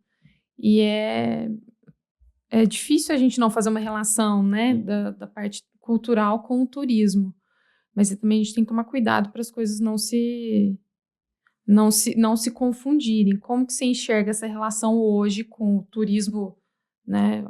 e é difícil a gente não fazer uma relação, né? Da parte cultural com o turismo. Mas também a gente tem que tomar cuidado para as coisas não se confundirem. Como que você enxerga essa relação hoje com o turismo, né,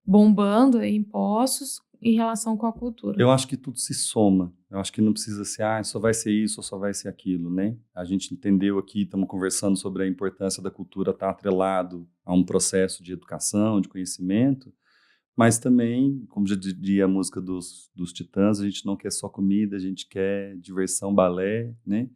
bombando em Poços em relação com a cultura? Eu acho que tudo se soma. Eu acho que não precisa ser, só vai ser isso ou só vai ser aquilo, né? A gente entendeu aqui, estamos conversando sobre a importância da cultura estar atrelado a um processo de educação, de conhecimento, mas também, como já diria a música dos Titãs, a gente não quer só comida, a gente quer diversão, balé, né?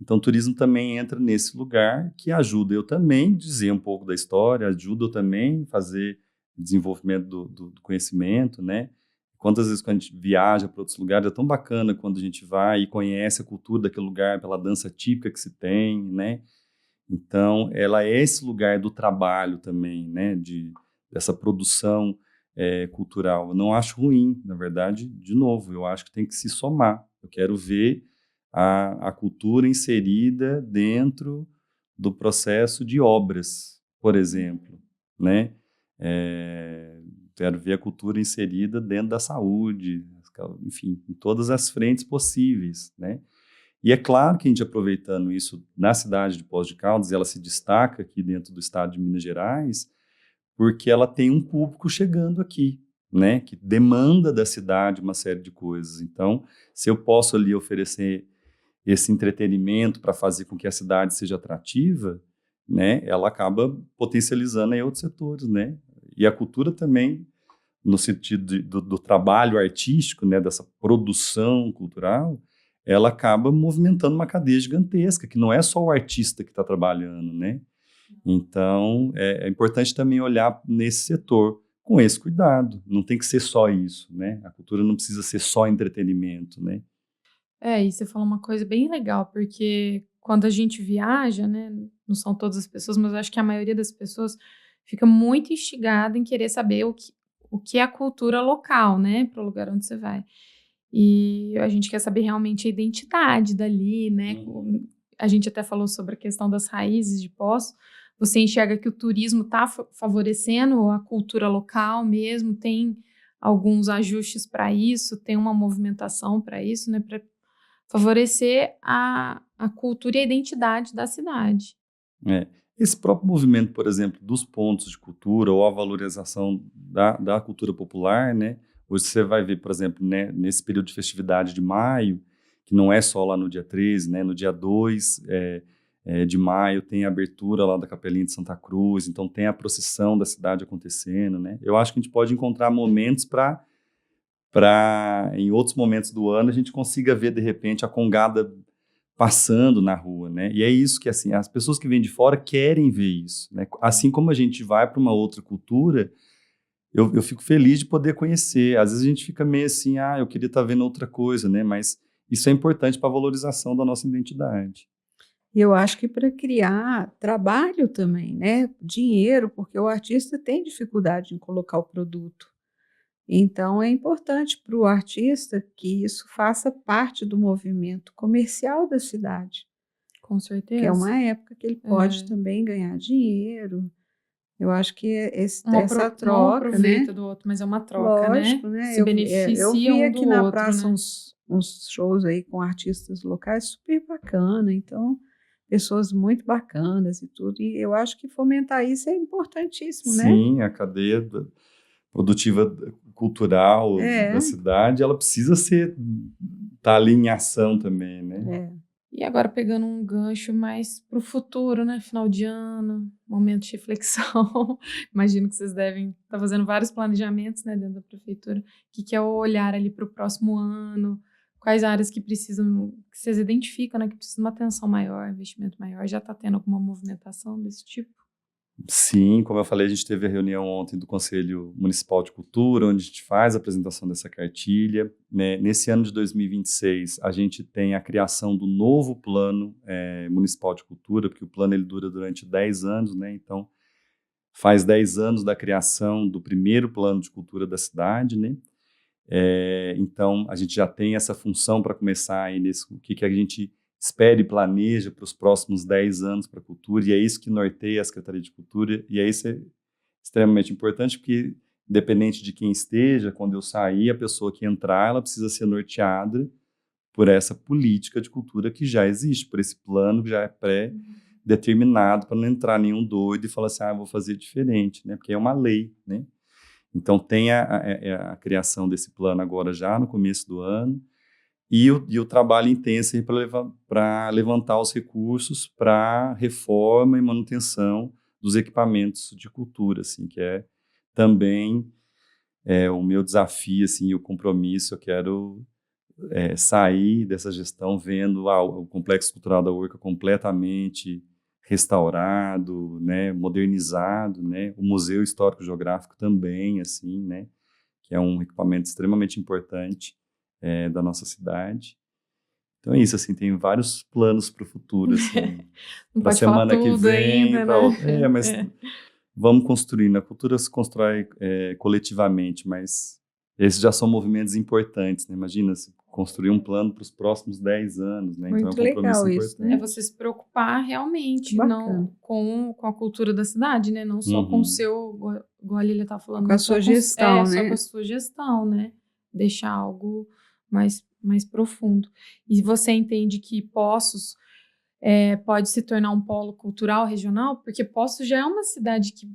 Então, o turismo também entra nesse lugar que ajuda eu também a dizer um pouco da história, ajuda eu também a fazer desenvolvimento do conhecimento, né? Quantas vezes quando a gente viaja para outros lugares, é tão bacana quando a gente vai e conhece a cultura daquele lugar, pela dança típica que se tem, né? Então, ela é esse lugar do trabalho também, né? Dessa produção cultural. Eu não acho ruim, na verdade, de novo, eu acho que tem que se somar. Eu quero ver a cultura inserida dentro do processo de obras, por exemplo, né? Quero ver a cultura inserida dentro da saúde, enfim, em todas as frentes possíveis, né? E é claro que a gente aproveitando isso na cidade de Poços de Caldas, ela se destaca aqui dentro do estado de Minas Gerais, porque ela tem um público chegando aqui, né? Que demanda da cidade uma série de coisas. Então, se eu posso ali oferecer esse entretenimento para fazer com que a cidade seja atrativa, né, ela acaba potencializando aí outros setores, né? E a cultura também, no sentido do trabalho artístico, né, dessa produção cultural, ela acaba movimentando uma cadeia gigantesca, que não é só o artista que está trabalhando, né? Então, é importante também olhar nesse setor com esse cuidado. Não tem que ser só isso, né? A cultura não precisa ser só entretenimento, né? E você falou uma coisa bem legal, porque quando a gente viaja, né, não são todas as pessoas, mas eu acho que a maioria das pessoas fica muito instigada em querer saber o que é a cultura local, né, para o lugar onde você vai. E a gente quer saber realmente a identidade dali, né? A gente até falou sobre a questão das raízes de Poços. Você enxerga que o turismo está favorecendo a cultura local mesmo, tem alguns ajustes para isso, tem uma movimentação para isso, né? Para favorecer a cultura e a identidade da cidade. Esse próprio movimento, por exemplo, dos pontos de cultura ou a valorização da cultura popular, né? Hoje você vai ver, por exemplo, né, nesse período de festividade de maio, que não é só lá no dia 13, né? No dia 2 de maio tem a abertura lá da Capelinha de Santa Cruz, então tem a procissão da cidade acontecendo, né? Eu acho que a gente pode encontrar momentos para em outros momentos do ano a gente consiga ver, de repente, a congada passando na rua, né? E é isso que, assim, as pessoas que vêm de fora querem ver isso, né? Assim como a gente vai para uma outra cultura, eu fico feliz de poder conhecer. Às vezes a gente fica meio assim, eu queria estar vendo outra coisa, né? Mas isso é importante para a valorização da nossa identidade. E eu acho que para criar trabalho também, né? Dinheiro, porque o artista tem dificuldade em colocar o produto. Então, é importante para o artista que isso faça parte do movimento comercial da cidade, Com certeza. que é uma época que ele pode também ganhar dinheiro. Eu acho que essa troca, um aproveita né? do outro, mas é uma troca, Lógico, né? né? Se beneficia eu vi um aqui do na outro, praça né? uns shows aí com artistas locais super bacana, então pessoas muito bacanas e tudo, e eu acho que fomentar isso é importantíssimo, né? Sim, a cadeia produtiva cultural da cidade, ela precisa estar ali em ação também, né? E agora pegando um gancho mais para o futuro, né? Final de ano, momento de reflexão. Imagino que vocês devem estar fazendo vários planejamentos, né, dentro da prefeitura. O que é o olhar ali para o próximo ano? Quais áreas que precisam, que vocês identificam, né, que precisam de uma atenção maior, investimento maior? Já está tendo alguma movimentação desse tipo? Sim, como eu falei, a gente teve a reunião ontem do Conselho Municipal de Cultura, onde a gente faz a apresentação dessa cartilha, né? Nesse ano de 2026, a gente tem a criação do novo Plano Municipal de Cultura, porque o plano ele dura durante 10 anos, né? Então, faz 10 anos da criação do primeiro Plano de Cultura da cidade, né? Então, a gente já tem essa função para começar aí o que a gente espera e planeja para os próximos 10 anos para a cultura, e é isso que norteia a Secretaria de Cultura, e é isso extremamente importante, porque, independente de quem esteja, quando eu sair, a pessoa que entrar, ela precisa ser norteada por essa política de cultura que já existe, por esse plano que já é pré-determinado, para não entrar nenhum doido e falar assim, vou fazer diferente, né? Porque é uma lei, né? Então, tem a criação desse plano agora já no começo do ano, e o trabalho intenso para levantar os recursos para reforma e manutenção dos equipamentos de cultura, assim, que é também o meu desafio, assim, o compromisso. Eu quero sair dessa gestão vendo o Complexo Cultural da Urca completamente restaurado, né, modernizado, né, o Museu Histórico Geográfico também, assim, né, que é um equipamento extremamente importante da nossa cidade. Então é isso, assim, tem vários planos para o futuro, assim, para a semana que vem, para outra. Mas vamos construindo. A cultura se constrói coletivamente, mas esses já são movimentos importantes, né? Imagina, se construir um plano para os próximos 10 anos, né? Muito então é um compromisso legal importante. isso, né? É você se preocupar realmente Bacana. com a cultura da cidade, né? Não só com o seu, igual a Lília estava falando. Com a sua gestão, né? Só com a sua gestão, né? Deixar algo mais profundo. E você entende que Poços pode se tornar um polo cultural regional? Porque Poços já é uma cidade que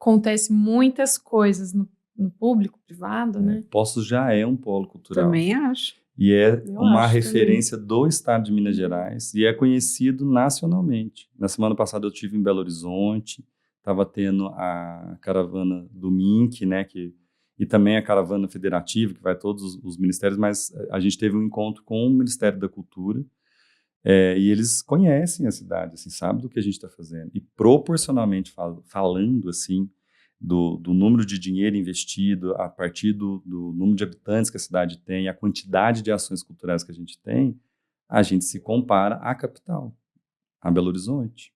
acontece muitas coisas no público, privado, né? Poços já é um polo cultural. Também acho. E é Eu uma acho referência do estado de Minas Gerais e é conhecido nacionalmente. Na semana passada eu estive em Belo Horizonte, estava tendo a caravana do MINC, né, e também a caravana federativa, que vai todos os ministérios, mas a gente teve um encontro com o Ministério da Cultura, e eles conhecem a cidade, assim, sabem do que a gente está fazendo. E proporcionalmente falando, assim, do número de dinheiro investido, a partir do número de habitantes que a cidade tem, a quantidade de ações culturais que a gente se compara à capital, a Belo Horizonte.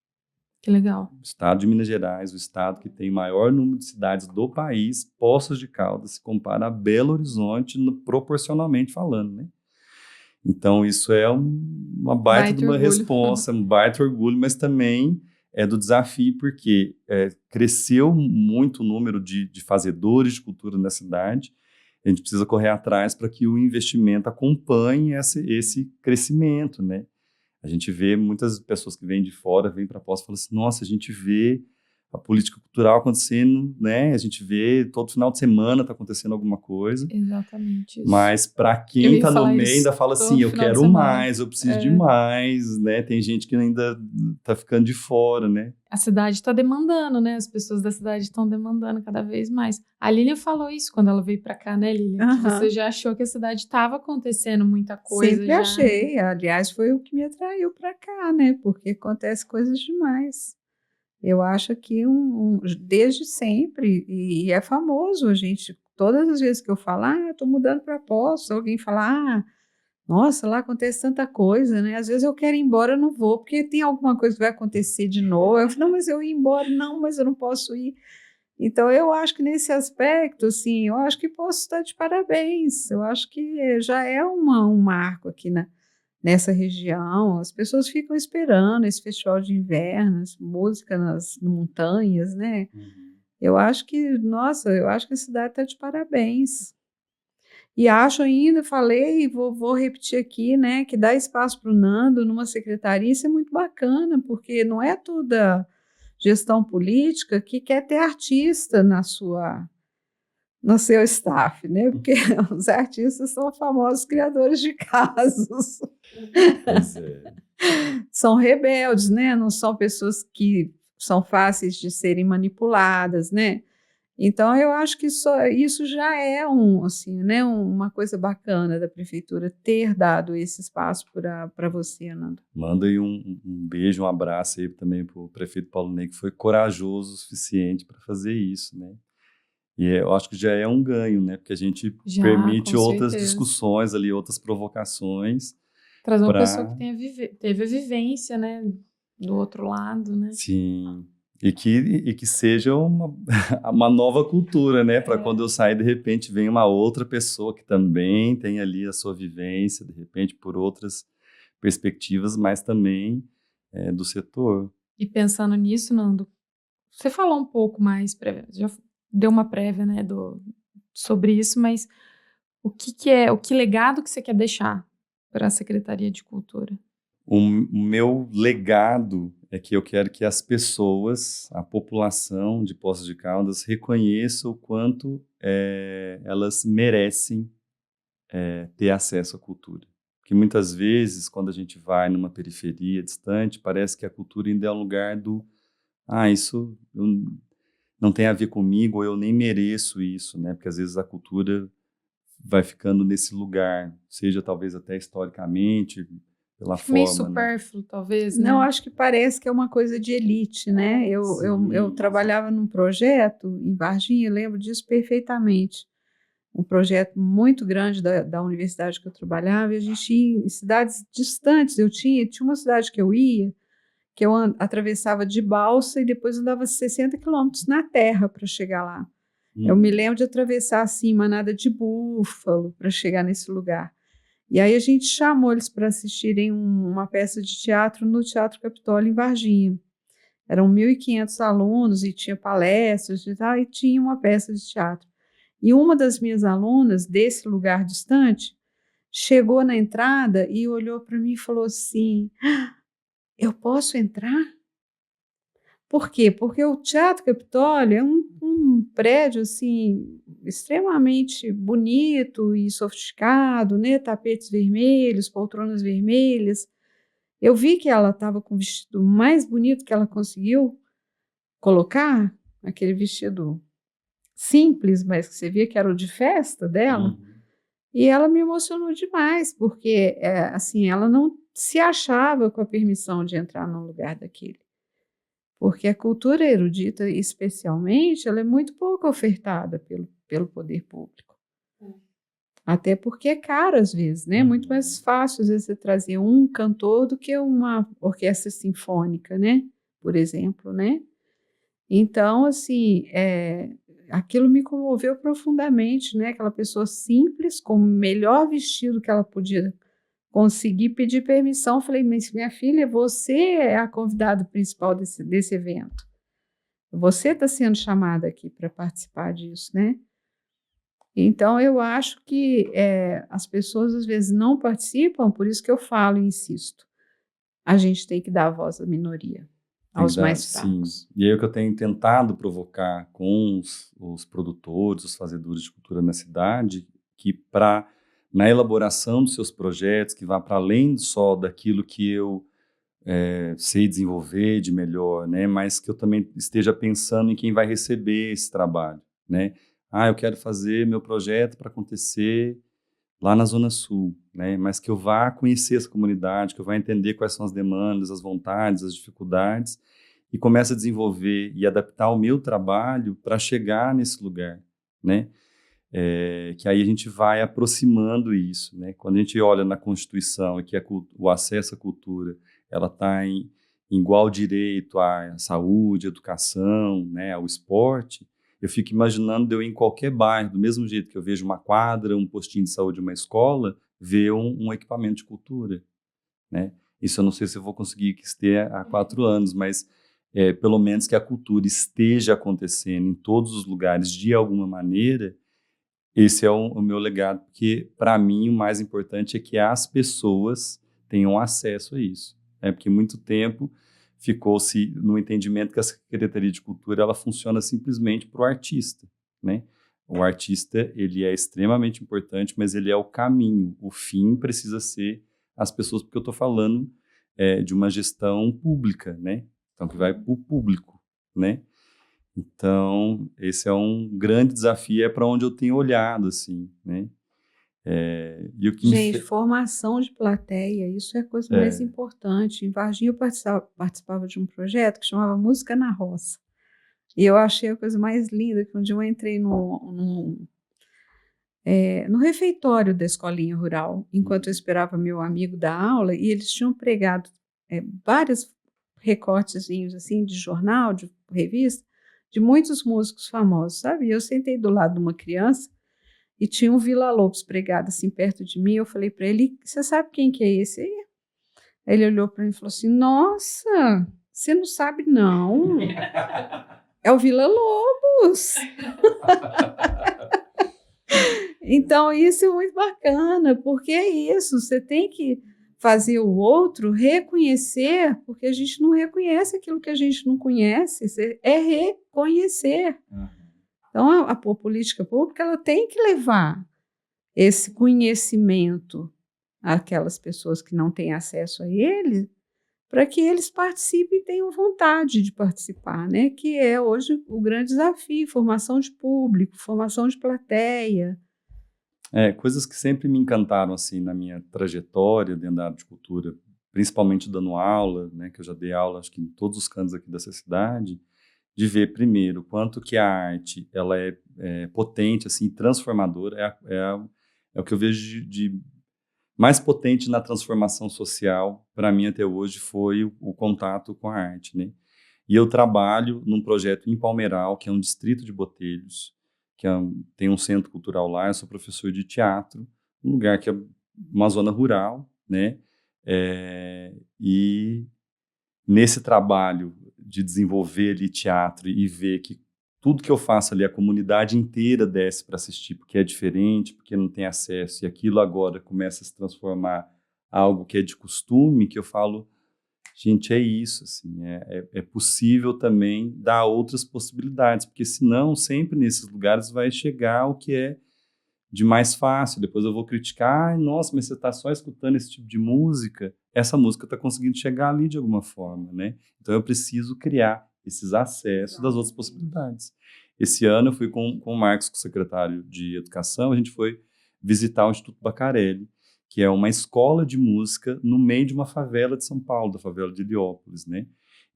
Que legal. O estado de Minas Gerais, o estado que tem o maior número de cidades do país, Poços de Caldas, se compara a Belo Horizonte, proporcionalmente falando, né? Então, isso é uma baita de Baita uma orgulho. resposta, um baita orgulho, mas também é do desafio, porque cresceu muito o número de fazedores de cultura na cidade. A gente precisa correr atrás para que o investimento acompanhe esse crescimento, né? A gente vê muitas pessoas que vêm de fora, vêm para Poços e falam assim, nossa, a gente vê a política cultural acontecendo, né? A gente vê todo final de semana está acontecendo alguma coisa. Exatamente isso. Mas para Eu quem ia está no falar meio isso ainda fala todo assim, eu final de quero semana. mais, eu preciso de mais, né? Tem gente que ainda está ficando de fora, né? A cidade está demandando, né? As pessoas da cidade estão demandando cada vez mais. A Lília falou isso quando ela veio para cá, né, Lília? Que Aham. você já achou que a cidade estava acontecendo muita coisa. Sempre já, achei. né? Aliás, foi o que me atraiu para cá, né? Porque acontece coisas demais. Eu acho que desde sempre, e é famoso, a gente, todas as vezes que eu falo, estou mudando para Poços, alguém fala, nossa, lá acontece tanta coisa, né? Às vezes eu quero ir embora, eu não vou, porque tem alguma coisa que vai acontecer de novo. Eu falo, não, mas eu ia embora, não, mas eu não posso ir. Então, eu acho que nesse aspecto, assim, eu acho que posso estar de parabéns. Eu acho que já é um marco aqui nessa região. As pessoas ficam esperando esse festival de inverno, música nas montanhas, né? Eu acho que, nossa, eu acho que a cidade está de parabéns. E acho ainda, falei, e vou repetir aqui, né, que dar espaço para o Nando numa secretaria, isso é muito bacana, porque não é toda gestão política que quer ter artista no seu staff, né? Porque os artistas são famosos criadores de casos. Pois é. São rebeldes, né? Não são pessoas que são fáceis de serem manipuladas, né? Então, eu acho que isso já é assim, né, uma coisa bacana da prefeitura ter dado esse espaço para você, Nando. Manda aí um beijo, um abraço aí também para o prefeito Paulo Ney, que foi corajoso o suficiente para fazer isso, né? E eu acho que já é um ganho, né? Porque a gente Já, permite com outras certeza. discussões ali, outras provocações. Trazer uma pessoa que teve a vivência, né? Do outro lado, né? Sim. E que seja uma nova cultura, né? Para quando eu sair, de repente, vem uma outra pessoa que também tem ali a sua vivência, de repente, por outras perspectivas, mas também do setor. E pensando nisso, Nando, você falou um pouco mais, já deu uma prévia, né, sobre isso, mas o que legado que você quer deixar para a Secretaria de Cultura? O meu legado é que eu quero que as pessoas, a população de Poços de Caldas, reconheçam o quanto elas merecem ter acesso à cultura. Porque muitas vezes, quando a gente vai numa periferia distante, parece que a cultura ainda é um lugar isso não tem a ver comigo, ou eu nem mereço isso, né? Porque às vezes a cultura vai ficando nesse lugar, seja talvez até historicamente, pela forma, Meio supérfluo, né? Talvez, né? Não, acho que parece que é uma coisa de elite, né? Eu trabalhava num projeto em Varginha, lembro disso perfeitamente. Um projeto muito grande da universidade que eu trabalhava, e a gente ia em cidades distantes. Tinha uma cidade que eu ia, que eu atravessava de balsa e depois andava 60 quilômetros na terra para chegar lá. Eu me lembro de atravessar assim, manada de búfalo para chegar nesse lugar. E aí a gente chamou eles para assistirem uma peça de teatro no Teatro Capitólio, em Varginha. Eram 1.500 alunos e tinha palestras e tal, e tinha uma peça de teatro. E uma das minhas alunas, desse lugar distante, chegou na entrada e olhou para mim e falou assim, eu posso entrar? Por quê? Porque o Teatro Capitólio é um prédio assim extremamente bonito e sofisticado, né? Tapetes vermelhos, poltronas vermelhas. Eu vi que ela estava com o vestido mais bonito que ela conseguiu colocar, aquele vestido simples, mas que você via que era o de festa dela. E ela me emocionou demais, porque assim, ela não se achava com a permissão de entrar num lugar daquele. Porque a cultura erudita, especialmente, ela é muito pouco ofertada pelo poder público. Até porque é caro às vezes, né? Muito mais fácil às vezes você trazer um cantor do que uma orquestra sinfônica, né? Por exemplo, né? Então, assim, aquilo me comoveu profundamente, né? Aquela pessoa simples, com o melhor vestido que ela podia conseguir, pedir permissão. Falei, mas minha filha, você é a convidada principal desse evento. Você está sendo chamada aqui para participar disso, né? Então, eu acho que as pessoas às vezes não participam, por isso que eu falo e insisto. A gente tem que dar a voz à minoria, aos mais fracos. Sim. E aí o que eu tenho tentado provocar com os produtores, os fazedores de cultura na cidade, que na elaboração dos seus projetos, que vá para além só daquilo que eu sei desenvolver de melhor, né? Mas que eu também esteja pensando em quem vai receber esse trabalho, né? Eu quero fazer meu projeto para acontecer lá na Zona Sul, né? Mas que eu vá conhecer essa comunidade, que eu vá entender quais são as demandas, as vontades, as dificuldades, e comece a desenvolver e adaptar o meu trabalho para chegar nesse lugar, né? Que aí a gente vai aproximando isso, né? Quando a gente olha na Constituição e que o acesso à cultura ela está em igual direito à saúde, à educação, né, ao esporte, eu fico imaginando de eu ir em qualquer bairro, do mesmo jeito que eu vejo uma quadra, um postinho de saúde, uma escola, ver um equipamento de cultura, né? Isso eu não sei se eu vou conseguir ter há 4 anos, mas pelo menos que a cultura esteja acontecendo em todos os lugares de alguma maneira. Esse é o meu legado, porque para mim o mais importante é que as pessoas tenham acesso a isso. Porque muito tempo ficou-se no entendimento que a Secretaria de Cultura ela funciona simplesmente para o artista, né? O artista ele é extremamente importante, mas ele é o caminho. O fim precisa ser as pessoas, porque eu estou falando de uma gestão pública, né? Então que vai para o público, né? Então esse é um grande desafio, é para onde eu tenho olhado, assim, né? E o que Gente, formação de plateia, isso é a coisa mais importante. Em Varginha eu participava de um projeto que chamava Música na Roça. E eu achei a coisa mais linda, que um dia eu entrei no refeitório da escolinha rural, enquanto eu esperava meu amigo dar aula, e eles tinham pregado vários recortezinhos assim, de jornal, de revista, de muitos músicos famosos, sabe? E eu sentei do lado de uma criança, e tinha um Villa-Lobos pregado assim perto de mim. Eu falei para ele, você sabe quem que é esse aí? Aí ele olhou para mim e falou assim, nossa, você não sabe não, é o Villa-Lobos. Então isso é muito bacana, porque é isso, você tem que fazer o outro reconhecer, porque a gente não reconhece aquilo que a gente não conhece, é reconhecer. Então, a política pública ela tem que levar esse conhecimento àquelas pessoas que não têm acesso a ele, para que eles participem e tenham vontade de participar, né? Que é hoje o grande desafio, formação de público, formação de plateia. Coisas que sempre me encantaram assim, na minha trajetória dentro da área de cultura, principalmente dando aula, né? Que eu já dei aula acho que em todos os cantos aqui dessa cidade, de ver primeiro quanto que a arte ela é potente, assim, transformadora, é o que eu vejo de mais potente na transformação social, para mim até hoje, foi o contato com a arte, né? E eu trabalho num projeto em Palmeiral, que é um distrito de Botelhos, que tem um centro cultural lá, eu sou professor de teatro, um lugar que é uma zona rural, né? E nesse trabalho de desenvolver ali teatro e ver que tudo que eu faço ali, a comunidade inteira desce para assistir, porque é diferente, porque não tem acesso, e aquilo agora começa a se transformar algo que é de costume, que eu falo, gente, é isso, assim, é possível também dar outras possibilidades, porque senão sempre nesses lugares vai chegar o que é de mais fácil. Depois eu vou criticar, ai, nossa, mas você está só escutando esse tipo de música, essa música está conseguindo chegar ali de alguma forma, né? Então eu preciso criar esses acessos das outras possibilidades. Esse ano eu fui com o Marcos, com o secretário de Educação, a gente foi visitar o Instituto Bacarelli, que é uma escola de música no meio de uma favela de São Paulo, da favela de Heliópolis, né?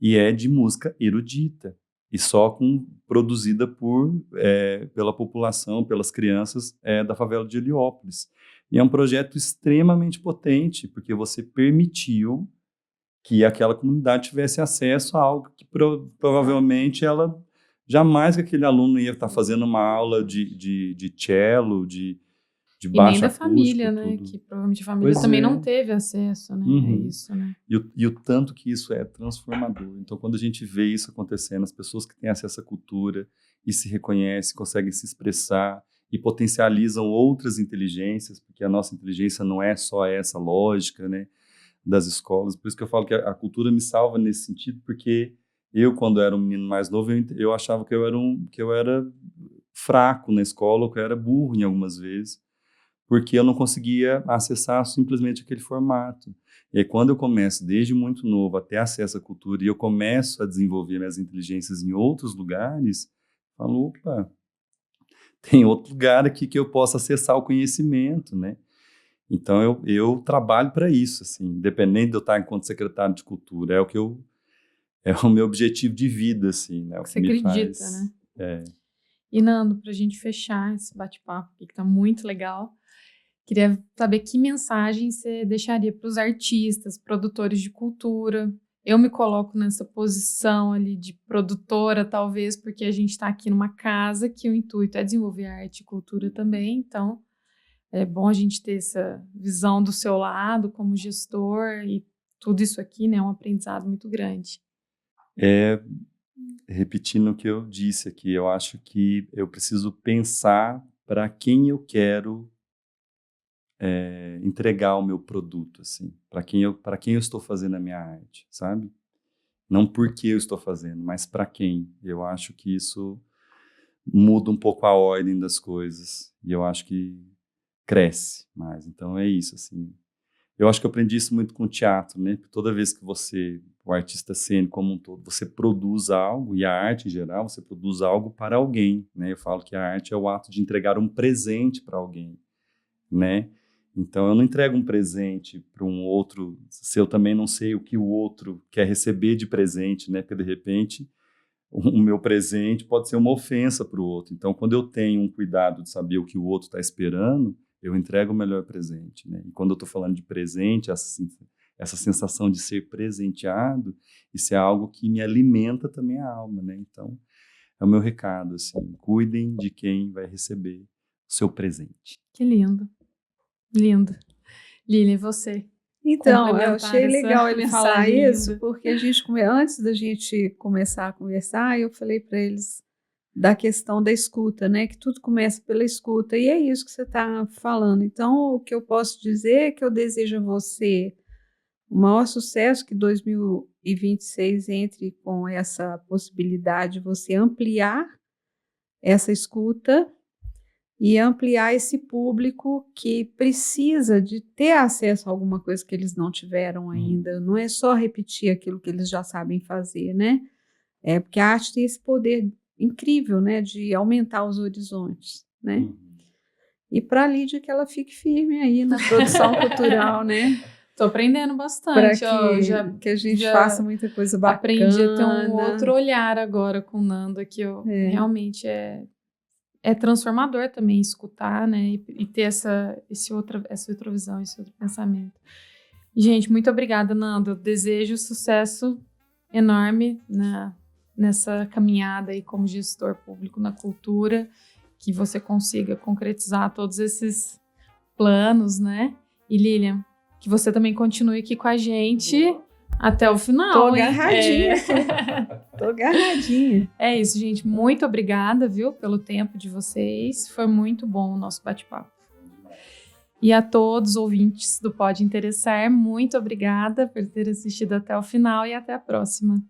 E é de música erudita, e só produzida pela população, pelas crianças da favela de Heliópolis. E é um projeto extremamente potente, porque você permitiu que aquela comunidade tivesse acesso a algo que provavelmente ela jamais que aquele aluno ia estar fazendo uma aula de cello, de E baixo nem da acústico, família, né? tudo. Que provavelmente a família Pois também é. não teve acesso, né? Uhum. É isso, né? E o tanto que isso é transformador. Então, quando a gente vê isso acontecendo, as pessoas que têm acesso à cultura e se reconhecem, conseguem se expressar e potencializam outras inteligências, porque a nossa inteligência não é só essa lógica, né, das escolas. Por isso que eu falo que a cultura me salva nesse sentido, porque eu, quando era um menino mais novo, eu achava que eu era fraco na escola, ou que eu era burro em algumas vezes, porque eu não conseguia acessar simplesmente aquele formato. E aí, quando eu começo, desde muito novo, a ter acesso à cultura, e eu começo a desenvolver minhas inteligências em outros lugares, eu falo, opa, tem outro lugar aqui que eu posso acessar o conhecimento, né? Então, eu trabalho para isso, assim, independente de eu estar enquanto secretário de cultura, é o meu objetivo de vida, assim, né? O que Você me acredita, faz, né? é, E, Nando, pra gente fechar esse bate-papo aqui, que tá muito legal, queria saber que mensagem você deixaria para os artistas, produtores de cultura. Eu me coloco nessa posição ali de produtora, talvez, porque a gente está aqui numa casa que o intuito é desenvolver arte e cultura também, então é bom a gente ter essa visão do seu lado como gestor e tudo isso aqui, né, é um aprendizado muito grande. repetindo o que eu disse aqui, eu acho que eu preciso pensar para quem eu quero entregar o meu produto, assim, para quem eu estou fazendo a minha arte, sabe? Não porque eu estou fazendo, mas para quem. Eu acho que isso muda um pouco a ordem das coisas e eu acho que cresce mais. Então é isso, assim. Eu acho que eu aprendi isso muito com o teatro, né? Porque toda vez que o artista cênico como um todo, você produz algo, e a arte em geral, você produz algo para alguém, né? Eu falo que a arte é o ato de entregar um presente para alguém, né? Então, eu não entrego um presente para um outro se eu também não sei o que o outro quer receber de presente, né? Porque, de repente, o meu presente pode ser uma ofensa para o outro. Então, quando eu tenho um cuidado de saber o que o outro está esperando, eu entrego o melhor presente, né? E quando eu estou falando de presente, essa sensação de ser presenteado, isso é algo que me alimenta também a alma, né? Então, é o meu recado, assim, cuidem de quem vai receber o seu presente. Que lindo, lindo. Lili, você? Então, eu Complementar achei essa legal ele falar mensagem isso, linda. porque antes da gente começar a conversar, eu falei para eles da questão da escuta, né? Que tudo começa pela escuta, e é isso que você está falando. Então, o que eu posso dizer é que eu desejo a você o maior sucesso, que 2026 entre com essa possibilidade de você ampliar essa escuta e ampliar esse público que precisa de ter acesso a alguma coisa que eles não tiveram ainda. Não é só repetir aquilo que eles já sabem fazer, né? É porque a arte tem esse poder incrível, né, de aumentar os horizontes, né? E para a Lídia que ela fique firme aí na produção cultural, né? Tô aprendendo Para bastante, ó, que a gente já faça muita coisa bacana. aprendi a ter um outro olhar agora com o Nando, que realmente é transformador também escutar, né, e ter essa outra visão, esse outro pensamento. Gente, muito obrigada, Nando. Eu desejo sucesso enorme nessa caminhada aí como gestor público na cultura, que você consiga concretizar todos esses planos, né? E Lilian, que você também continue aqui com a gente até o final. Tô agarradinha. Tô agarradinha. É isso, gente. Muito obrigada, viu, pelo tempo de vocês. Foi muito bom o nosso bate-papo. E a todos os ouvintes do Pode Interessar, muito obrigada por ter assistido até o final e até a próxima.